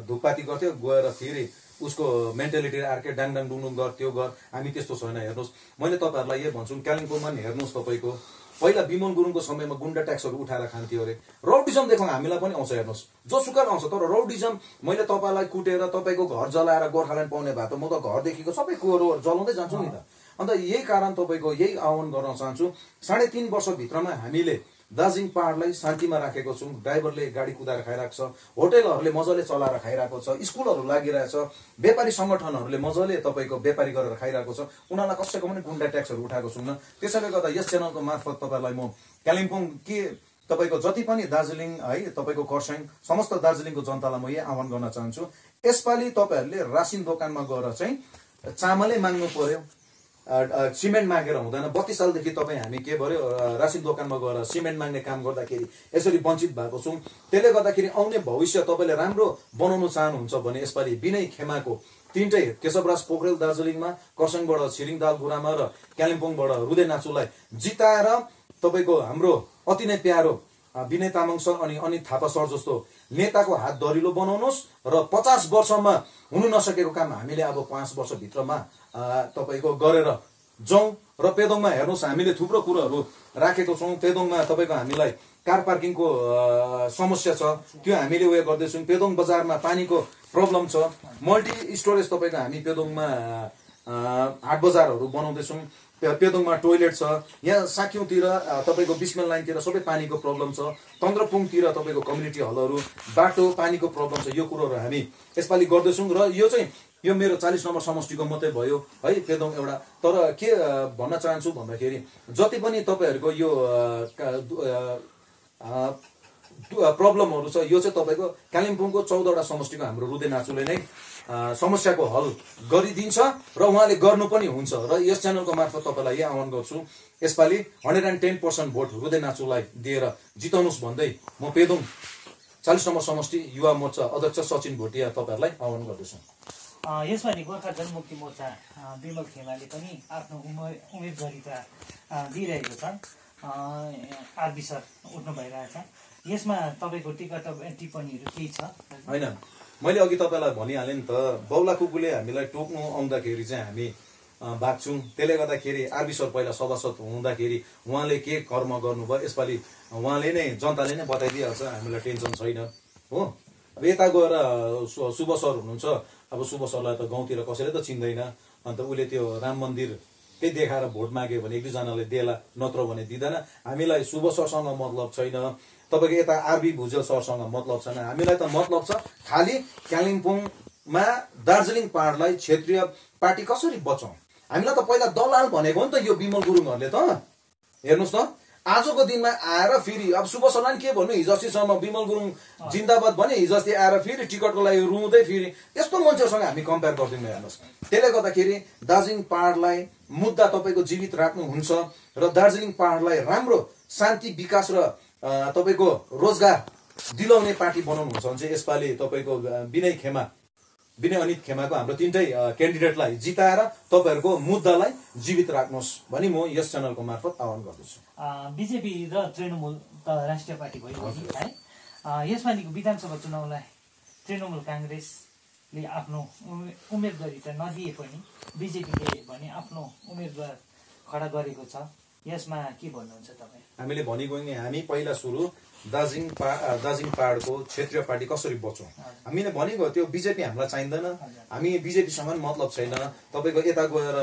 धुपपाती गर्थ्यो, गएर फेरि उसको मेन्टालिटी अर्कै डाङडाङ डुङडुङ गर्थ्यो हामी त्यस्तो छैन। हेर्नुहोस् मैले तपाईँहरूलाई यही भन्छु, कालिम्पोङमा हेर्नुहोस् तपाईँको पहिला विमल गुरुङको समयमा गुन्डा ट्याक्सहरू उठाएर खान्थ्यो अरे। रौडिजम देखाउँ हामीलाई पनि आउँछ। हेर्नुहोस् जोसुकै आउँछ, तर रौडिजम मैले तपाईँलाई कुटेर तपाईँको घर जलाएर गोर्खाल्यान्ड पाउने भए त म त घरदेखिको सबै कुरोहरू जलाउँदै जान्छु नि त। अन्त यही कारण तपाईँको यही आह्वान गर्न चाहन्छु, 3.5 वर्षभित्रमा हामीले दार्जिलिङ पहाडलाई शान्तिमा राखेको छौँ। ड्राइभरले गाडी कुदाएर खाइरहेको छ, होटेलहरूले मजाले चलाएर खाइरहेको छ, स्कुलहरू लागिरहेछ, व्यापारी सङ्गठनहरूले मजाले तपाईँको व्यापारी गरेर खाइरहेको छ। उनीहरूलाई कसैको पनि गुन्डा ट्याक्सहरू उठाएको छुन्न। त्यसैले गर्दा यस च्यानलको मार्फत तपाईँलाई म कालिम्पोङ के तपाईँको जति पनि दार्जिलिङ है, तपाईँको खरसाङ समस्त दार्जिलिङको जनतालाई म यही आह्वान गर्न चाहन्छु, यसपालि तपाईँहरूले रासिन दोकानमा गएर चाहिँ चामलै माग्नु पर्यो, सिमेन्ट मागेर हुँदैन। 32 सालदेखि तपाईँ हामी के गर्यो रासिन दोकानमा गएर सिमेन्ट माग्ने काम गर्दाखेरि यसरी वञ्चित भएको छौँ। त्यसले गर्दाखेरि आउने भविष्य तपाईँले राम्रो बनाउनु चाहनुहुन्छ भने यसपालि विनय खेमाको 3टै केशवराज पोखरेल दार्जिलिङमा, खरसाङबाट छिरिङ दाल गुरामा र कालिम्पोङबाट रुदे नाचुलाई जिताएर तपाईँको हाम्रो अति नै प्यारो विनय तामाङ सर अनि अनित थापा सर जस्तो नेताको हात दरिलो बनाउनुहोस् र 50 वर्षमा हुनु नसकेको काम हामीले अब 5 वर्षभित्रमा तपाईँको गरेर जाउँ। र पेदोङमा हेर्नुहोस् हामीले थुप्रो कुरोहरू राखेको छौँ। पेदोङमा तपाईँको हामीलाई कार पार्किङको समस्या छ, त्यो हामीले उयो गर्दैछौँ। पेदोङ बजारमा पानीको प्रब्लम छ, मल्टी स्टोरेज तपाईँको हामी पेदोङमा हाट बजारहरू बनाउँदैछौँ। पेदोङमा टोइलेट छ, यहाँ साक्यौँतिर तपाईँको बिस्मेल लाइनतिर सबै पानीको प्रब्लम छ, तन्द्रपुङतिर तपाईँको कम्युनिटी हलहरू, बाटो, पानीको प्रब्लम छ। यो कुरोहरू हामी यसपालि गर्दैछौँ र यो चाहिँ यो मेरो 40 नम्बर समष्टिको मात्रै भयो है पेदोङ एउटा। तर के भन्न चाहन्छु भन्दाखेरि जति पनि तपाईँहरूको यो प्रब्लमहरू छ यो चाहिँ तपाईँको कालिम्पोङको 14वटा समष्टिको हाम्रो रुदे नाचुले नै समस्याको हल गरिदिन्छ र उहाँले गर्नु पनि हुन्छ। र यस च्यानलको मार्फत तपाईँलाई यही आह्वान गर्छु, यसपालि 110% भोट रुदे नाचुलाई दिएर जिताउनुहोस् भन्दै म पेदोङ 40 नम्बर समष्टि युवा मोर्चा अध्यक्ष सचिन भोटिया तपाईँहरूलाई आह्वान गर्दछु। यसपालि गोर्खा जनमुक्ति मोर्चा बिमल खेमाले पनि आफ्नो उम्मेदवारिता दिइरहेको छ। आरबी सर उठ्नु भइरहेछ, यसमा तपाईँको टिप्पणीहरू केही छ? होइन, मैले अघि तपाईँलाई भनिहालेँ नि त, बौला कुकुले हामीलाई टोक्नु आउँदाखेरि चाहिँ हामी भाग्छौँ। त्यसले गर्दाखेरि आरबी सर पहिला सभासद हुँदाखेरि उहाँले के कर्म गर्नुभयो यसपालि उहाँले नै जनताले नै बताइदिइहाल्छ, हामीलाई टेन्सन छैन हो। अब यता गएर शुभ सर हुनुहुन्छ, अब शुभ सरलाई त गाउँतिर कसैले त चिन्दैन, अन्त उसले त्यो राम मन्दिरकै देखाएर भोट माग्यो भने 1-2जनाले देला, नत्र भने दिँदैन। हामीलाई शुभ सरसँग मतलब छैन, तपाईँको यता आरबी भुजेल सरसँग मतलब छैन, हामीलाई त मतलब छ खालि कालिम्पोङमा दार्जिलिङ पहाडलाई क्षेत्रीय पार्टी कसरी बचाउँ। हामीलाई त पहिला दलाल भनेको हो नि त यो बिमल गुरुङहरूले त। हेर्नुहोस् त आजको दिनमा आएर फेरि अब शुभ सरलाई के भन्नु, हिजो अस्तिसम्म बिमल गुरुङ जिन्दाबाद भने हिजो अस्ति आएर फेरि टिकटको लागि रुँदै फेरि यस्तो मान्छेहरूसँग हामी कम्पेयर गर्दैनौँ। हेर्नुहोस्, त्यसले गर्दाखेरि दार्जिलिङ पहाडलाई मुद्दा तपाईँको जीवित राख्नुहुन्छ र दार्जिलिङ पहाडलाई राम्रो शान्ति विकास र तपाईँको रोजगार दिलाउने पार्टी बनाउनुहुन्छ भने चाहिँ यसपालि तपाईँको विनय अनित खेमाको हाम्रो 3टै क्यान्डिडेटलाई जिताएर तपाईँहरूको मुद्दालाई जीवित राख्नुहोस् भनी म यस च्यानलको मार्फत आह्वान गर्दछु। बिजेपी र तृणमूल त राष्ट्रिय पार्टी भयो है, यसपालिको विधानसभा चुनावलाई तृणमूल काङ्ग्रेसले आफ्नो उम्मेदवारिता नदिए पनि बिजेपीले भने आफ्नो उम्मेदवार खडा गरेको छ, यसमा के भन्नुहुन्छ तपाईँ? हामीले भनिगयौँ नि, हामी पहिला सुरु दार्जिलिङ पहाडको क्षेत्रीय पार्टी कसरी बचाउँ हामीले भनेको त्यो बिजेपी हामीलाई चाहिँदैन, हामी बिजेपीसँग मतलब छैन, तपाईँको यता गएर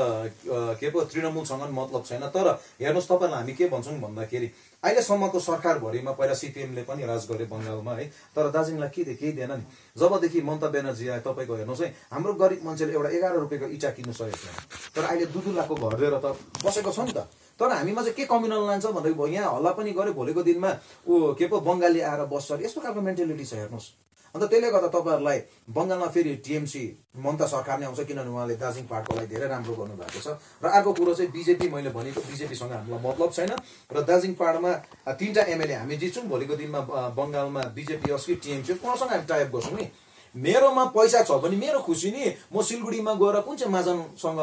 के पो तृणमूलसँग मतलब छैन। तर हेर्नुहोस् तपाईँलाई हामी के भन्छौँ भन्दाखेरि अहिलेसम्मको सरकारभरिमा पहिला सिपिएमले पनि राज गरे बङ्गालमा है, तर दार्जिलिङलाई केही दिएन नि। जबदेखि ममता ब्यानर्जी आए तपाईँको हेर्नुहोस् है, हाम्रो गरिब मान्छेले एउटा 11 रुपियाँको इँटा किन्नु सकेको छैन, तर अहिले 2-2 लाखको घर लिएर त बसेको छ नि त। तर हामीमा चाहिँ के कम्युनल लान्छ भनेको यहाँ हल्ला पनि गर्यो, भोलिको दिनमा ऊ के पो बङ्गाली आएर बस्छ, यस्तो खालको मेन्टालिटी छ। हेर्नुहोस्, अन्त त्यसले गर्दा तपाईँहरूलाई बङ्गालमा फेरि टिएमसी ममता सरकार नै आउँछ, किनभने उहाँले दार्जिलिङ पहाडको लागि धेरै राम्रो गर्नुभएको छ। र अर्को कुरो चाहिँ बिजेपी, मैले भनेको बिजेपीसँग हामीलाई मतलब छैन र दार्जिलिङ पहाडमा 3टा एमएलए हामी जित्छौँ। भोलिको दिनमा बङ्गालमा बिजेपी होस् कि टिएमसी उहाँसँग हामी टाइप गर्छौँ नि। मेरोमा पैसा छ भने मेरो खुसी नि, म सिलगढीमा गएर कुन चाहिँ महाजनसँग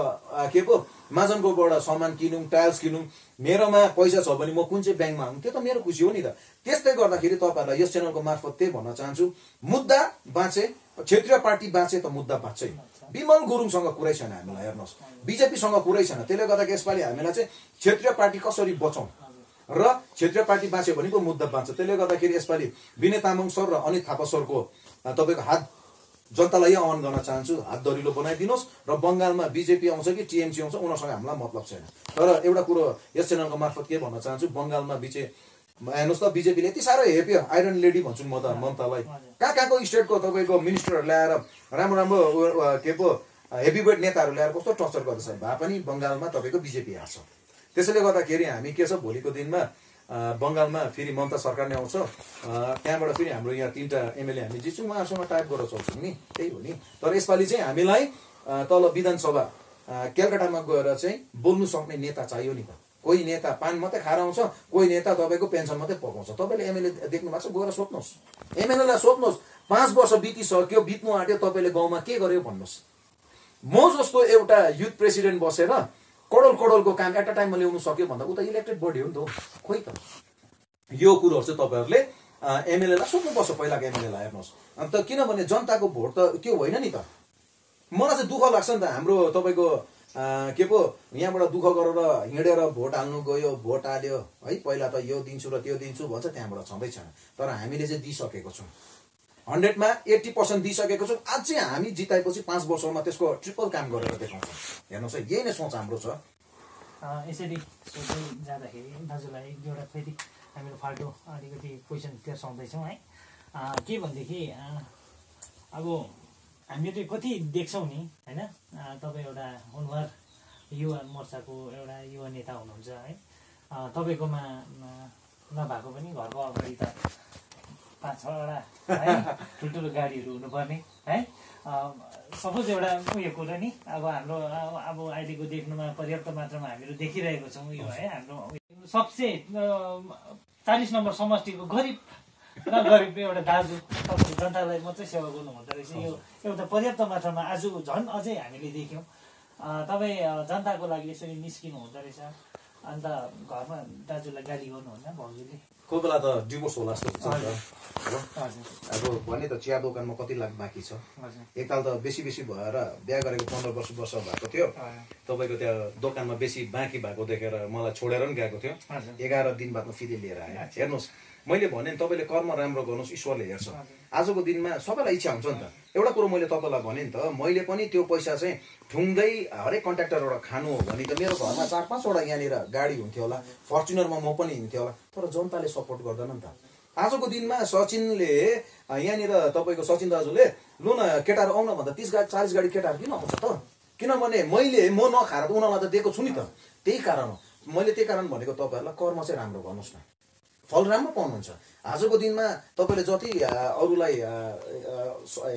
के पो महाजनकोबाट सामान किनौँ, टाइल्स किनौँ, मेरोमा पैसा छ भने म कुन चाहिँ ब्याङ्कमा आउँ, त्यो त मेरो खुसी हो नि त। त्यस्तै गर्दाखेरि तपाईँहरूलाई यस च्यानलको मार्फत त्यही भन्न चाहन्छु, मुद्दा बाँचे, क्षेत्रीय पार्टी बाँचे त मुद्दा बाँच्छ। विमल गुरुङसँग कुरै छैन हामीलाई, हेर्नुहोस् बिजेपीसँग कुरै छैन। त्यसले गर्दाखेरि यसपालि हामीलाई चाहिँ क्षेत्रीय पार्टी कसरी बचाउँ र क्षेत्रीय पार्टी बाँच्यो भने पो मुद्दा बाँच्छ। त्यसले गर्दाखेरि यसपालि विनय तामाङ सर र अनित थापा सरको तपाईँको हात जनतालाई आह्वान गर्न चाहन्छु, हात दरिलो बनाइदिनुहोस् र बङ्गालमा बिजेपी आउँछ कि टिएमसी आउँछ उनीहरूसँग हामीलाई मतलब छैन। तर एउटा कुरो यस च्यानलको मार्फत के भन्न चाहन्छु, बङ्गालमा हेर्नुहोस् त बिजेपीले यति साह्रो हेप्यो, आइरन लेडी भन्छु म त ममतालाई, कहाँको स्टेटको तपाईँको मिनिस्टरहरू ल्याएर राम्रो के पो हेभी वेट नेताहरू ल्याएर कस्तो टर्चर गर्दैछ भए पनि बङ्गालमा तपाईँको बिजेपी हार्छ। त्यसैले गर्दाखेरि हामी के छ, भोलिको दिनमा बङ्गालमा फेरि ममता सरकार नै आउँछ, त्यहाँबाट फेरि हाम्रो यहाँ 3टा एमएलए हामी जित्छौँ, उहाँहरूसँग टाइप गरेर चल्छौँ नि, त्यही हो नि। तर यसपालि चाहिँ हामीलाई तल विधानसभा कलकत्तामा गएर चाहिँ बोल्नु सक्ने नेता चाहियो नि त। कोही नेता पान मात्रै खाएर आउँछ, कोही नेता तपाईँको पेन्सन मात्रै पकाउँछ। तपाईँले एमएलए देख्नु भएको छ, गएर सोध्नुहोस्, एमएलएलाई सोध्नुहोस् 5 वर्ष बितिसक्यो, बित्नु आँट्यो, तपाईँले गाउँमा के गर्यो भन्नुहोस्। म जस्तो एउटा युथ प्रेसिडेन्ट बसेर करोडको काम एट अ टाइममा ल्याउनु सक्यो भन्दा ऊ त इलेक्टेड बडी हो नि त खोइ त यो कुरोहरू चाहिँ तपाईँहरूले एमएलएलाई सोध्नुपर्छ पहिलाको एमएलएलाई हेर्नुहोस् अन्त किनभने जनताको भोट त त्यो होइन नि त मलाई चाहिँ दुःख लाग्छ नि त हाम्रो तपाईँको के पो यहाँबाट दुःख गरेर हिँडेर भोट हाल्नु गयो भोट हाल्यो है पहिला त यो दिन्छु र त्यो दिन्छु भन्छ त्यहाँबाट छँदै छैन तर हामीले चाहिँ दिइसकेको छौँ 100मा 80% दिइसकेको छौँ अझै हामी जिताएपछि 5 वर्षमा त्यसको ट्रिपल काम गरेर देखाउँछौँ हेर्नुहोस् है यही नै सोच हाम्रो छ यसरी सोच्दै जाँदाखेरि दाजुलाई एक दुईवटा फेरि हामीहरू फाल्टो अलिकति क्वेसन तेर्साउँदैछौँ है के भनेदेखि अब हामीले कति देख्छौँ नि होइन तपाईँ एउटा हुनुहार युवा मोर्चाको एउटा युवा नेता हुनुहुन्छ है तपाईँकोमा नभएको पनि घरको अगाडि त 5-6वटा है ठुल्ठुलो गाडीहरू हुनुपर्ने है सपोज एउटा उयो कुरो नि अब हाम्रो अब अहिलेको देख्नुमा पर्याप्त मात्रामा हामीहरू देखिरहेको छौँ यो है हाम्रो सबसे 40 नम्बर समष्टिको गरिब एउटा दाजु तपाईँ जनतालाई मात्रै सेवा गर्नु हुँदो रहेछ यो एउटा पर्याप्त मात्रामा आज झन् अझै हामीले देख्यौँ तपाईँ जनताको लागि यसरी निस्किनु हुँदो रहेछ अन्त घरमा दाजुलाई गाली गर्नुहुन्न भाउजूले कोही बेला त डिभोर्स होला जस्तो हुन्छ अब भने त चिया दोकानमा कति लाख बाँकी छ एकताल त बेसी भएर बिहा गरेको 15 वर्ष भएको थियो तपाईँको त्यहाँ दोकानमा बेसी बाँकी भएको देखेर मलाई छोडेर पनि गएको थियो 11 दिन बादमा फेरि लिएर आएँ हेर्नुहोस् मैले भने तपाईँले कर्म राम्रो गर्नुहोस् ईश्वरले हेर्छ आजको दिनमा सबैलाई इच्छा हुन्छ नि त एउटा कुरो मैले तपाईँलाई भने नि त मैले पनि त्यो पैसा चाहिँ ठुङ्दै हरेक कन्ट्र्याक्टरबाट खानु हो भने त मेरो घरमा 4-5वटा यहाँनिर गाडी हुन्थ्यो होला फर्चुनरमा म पनि हिँड्थ्यो होला तर जनताले सपोर्ट गर्दैन नि त आजको दिनमा सचिनले यहाँनिर तपाईँको सचिन दाजुले लु न केटाहरू आउन भन्दा 30-40 गाडी केटाहरू किन आउँछ त किनभने म नखाएर त उनीहरूलाई त दिएको छु नि त त्यही कारण मैले त्यही कारण भनेको तपाईँहरूलाई कर्म चाहिँ राम्रो गर्नुहोस् न फल राम्रो पाउनुहुन्छ आजको दिनमा तपाईँले जति अरूलाई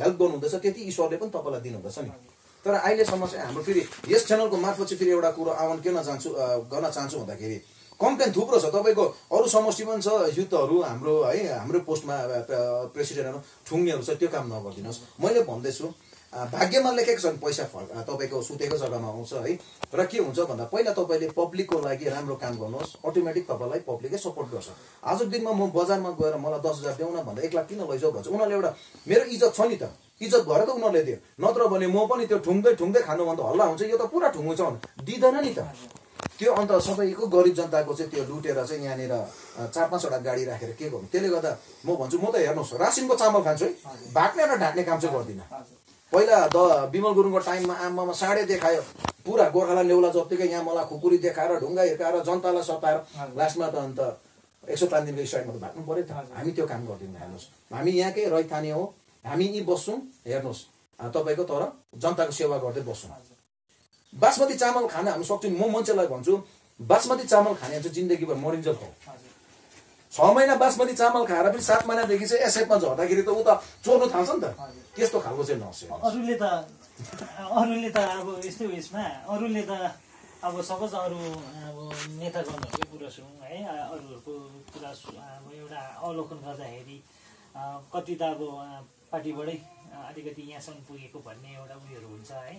हेल्प गर्नुहुँदैछ त्यति ईश्वरले पनि तपाईँलाई दिनुहुँदैछ नि तर अहिलेसम्म चाहिँ हाम्रो फेरि यस च्यानलको मार्फत चाहिँ फेरि एउटा कुरो आह्वान गर्न चाहन्छु भन्दाखेरि कम्प्लेन थुप्रो छ तपाईँको अरू समष्टि पनि छ युथहरू हाम्रो पोस्टमा प्रेसिडेन्टहरू ठुङ्नेहरू छ त्यो काम नगरिदिनुहोस् मैले भन्दैछु भाग्यमा लेखेको छ पैसा तपाईँको सुतेको जग्गामा आउँछ है र के हुन्छ भन्दा पहिला तपाईँले पब्लिकको लागि राम्रो काम गर्नुहोस् अटोमेटिक तपाईँलाई पब्लिकले सपोर्ट गर्छ आजको दिनमा म बजारमा गएर मलाई 10,000 देऊ न भन्दा 1 लाख किन लैजाऊ भन्छ उनीहरूले एउटा मेरो इज्जत छ नि त इज्जत भएर त उनीहरूले दियो नत्र भने म पनि त्यो ठुङ्दै खानु भन्दा हल्ला हुन्छ यो त पुरा ठुङ्गो छ दिँदैन नि त त्यो अन्त सबैको गरिब जनताको चाहिँ त्यो लुटेर चाहिँ यहाँनिर 4-5वटा गाडी राखेर के गर्नु त्यसले गर्दा म भन्छु म त हेर्नुहोस् रासिनको चामल खान्छु है भाट्ने र ढाट्ने काम चाहिँ गर्दिनँ पहिला विमल गुरुङको टाइममा आमामा साँडे देखायो पुरा गोर्खालाई नेउला जत्तिकै यहाँ मलाई खुकुरी देखाएर ढुङ्गा हिर्काएर जनतालाई सताएर लास्टमा त अन्त 105 दिनको स्ट्राइकमा त भाग्नु पर्यो त हामी त्यो काम गर्दैनौँ हेर्नुहोस् हामी यहाँकै रैथाने हो हामी यहीँ बस्छौँ हेर्नुहोस् तपाईँको तर जनताको सेवा गर्दै बस्छौँ बासमती चामल खान हामी सक्छौँ म मान्छेलाई भन्छु बासमती चामल खाने चाहिँ जिन्दगीभर मरिन्जल हो 6 महिना बासमती चामल खाएर पनि 7 महिनादेखि चाहिँ एसएफमा झर्दाखेरि त ऊ त चोर्नु थाल्छ नि त त्यस्तो खालको चाहिँ नहोस् अरूले त अब यस्तो उयसमा अरूले त अब सपोज अरू अब नेतागणहरूकै कुरा सुनौँ है अरूहरूको कुरा अब एउटा अवलोकन गर्दाखेरि कति त अब पार्टीबाटै अलिकति यहाँसम्म पुगेको भन्ने एउटा उयोहरू हुन्छ है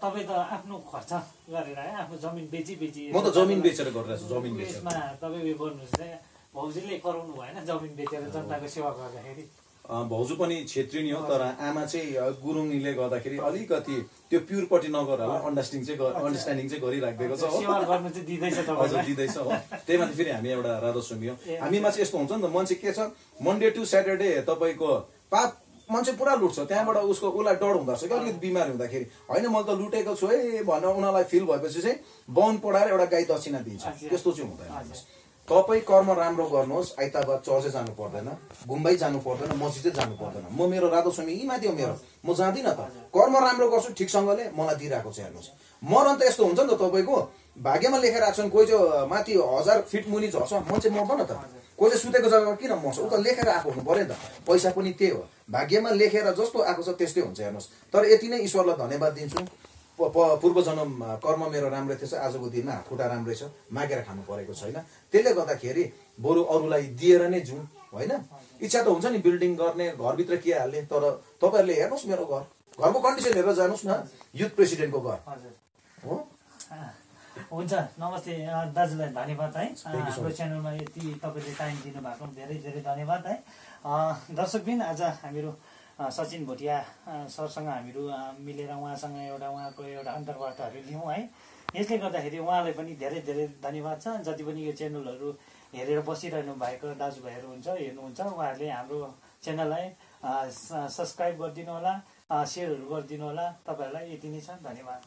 तपाईँ त आफ्नो खर्च गरेर है आफ्नो जमिन बेची म त जमिन बेचेर गरिरहेको छु जमिन बेचेर यसमा तपाईँ उयो गर्नुहोस् है भाउजूले कराउनु भएन जमिन बेचेर जनताको सेवा गर्दाखेरि भाउजू पनि क्षेत्री नै हो तर आमा चाहिँ गुरुङले गर्दाखेरि अलिकति त्यो प्युरपट्टि नगरेर अन्डरस्ट्यान्डिङ चाहिँ गरिराखेको छ सेवा गर्नु चाहिँ दिँदैछ हजुर दिँदैछ हो त्यही माथि फेरि हामी एउटा राधास्वामी हो हामीमा चाहिँ यस्तो हुन्छ नि त मान्छे के छ मन्डे टु स्याटरडे तपाईँको पाप मान्छे पुरा लुट्छ त्यहाँबाट उसलाई डर हुँदो रहेछ कि अलिकति बिमार हुँदाखेरि होइन मैले त लुटेको छु है भनेर उनीहरूलाई फिल भएपछि चाहिँ बाहुन पढाएर एउटा गाई दक्षिणा दिन्छ त्यस्तो चाहिँ हुँदैन तपाईँ कर्म राम्रो गर्नुहोस् आइतबार चर्चै जानु पर्दैन गुम्बै जानु पर्दैन मस्जिदै जानु पर्दैन म मेरो राधास्वामी यी माथि हो मेरो म जाँदिनँ त कर्म राम्रो गर्छु ठिकसँगले मलाई दिइरहेको छ हेर्नुहोस् मरण त यस्तो हुन्छ नि त तपाईँको भाग्यमा लेखेर आएको छ कोही चाहिँ माथि 1000 फिट मुनि झर्छ मान्छे मर्दैन त कोही चाहिँ सुतेको जग्गामा किन मर्छ उ त लेखेर आएको हुनु पर्यो नि त पैसा पनि त्यही हो भाग्यमा लेखेर जस्तो आएको छ त्यस्तै हुन्छ हेर्नुहोस् तर यति नै ईश्वरलाई धन्यवाद दिन्छु पूर्व जन्म कर्म मेरो राम्रै थिएछ आजको दिनमा हातखुट्टा राम्रै छ मागेर खानु परेको छैन त्यसले गर्दाखेरि बरु अरूलाई दिएर नै जाउँ होइन इच्छा त हुन्छ नि बिल्डिङ गर्ने घरभित्र के हाल्ने तर तपाईँहरूले हेर्नुहोस् मेरो घरको कन्डिसन हेरेर जानुहोस् न युथ प्रेसिडेन्टको घर हो हुन्छ नमस्ते दाजुलाई धन्यवाद है Thank you so हाम्रो much. च्यानलमा यति तपाईँले टाइम दिनुभएको धेरै धेरै धन्यवाद है दर्शकबिन आज हामीहरू सचिन भोटिया सरसँग हामीहरू मिलेर उहाँसँग उहाँको एउटा अन्तर्वार्ताहरू लियौँ है यसले गर्दाखेरि उहाँलाई पनि धेरै धेरै धन्यवाद छ जति पनि यो च्यानलहरू हेरेर बसिरहनु भएको दाजुभाइहरू हुन्छ हेर्नुहुन्छ उहाँहरूले हाम्रो च्यानललाई सब्सक्राइब गरिदिनु होला सेयरहरू गरिदिनु होला तपाईँहरूलाई यति नै छ धन्यवाद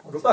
रूपा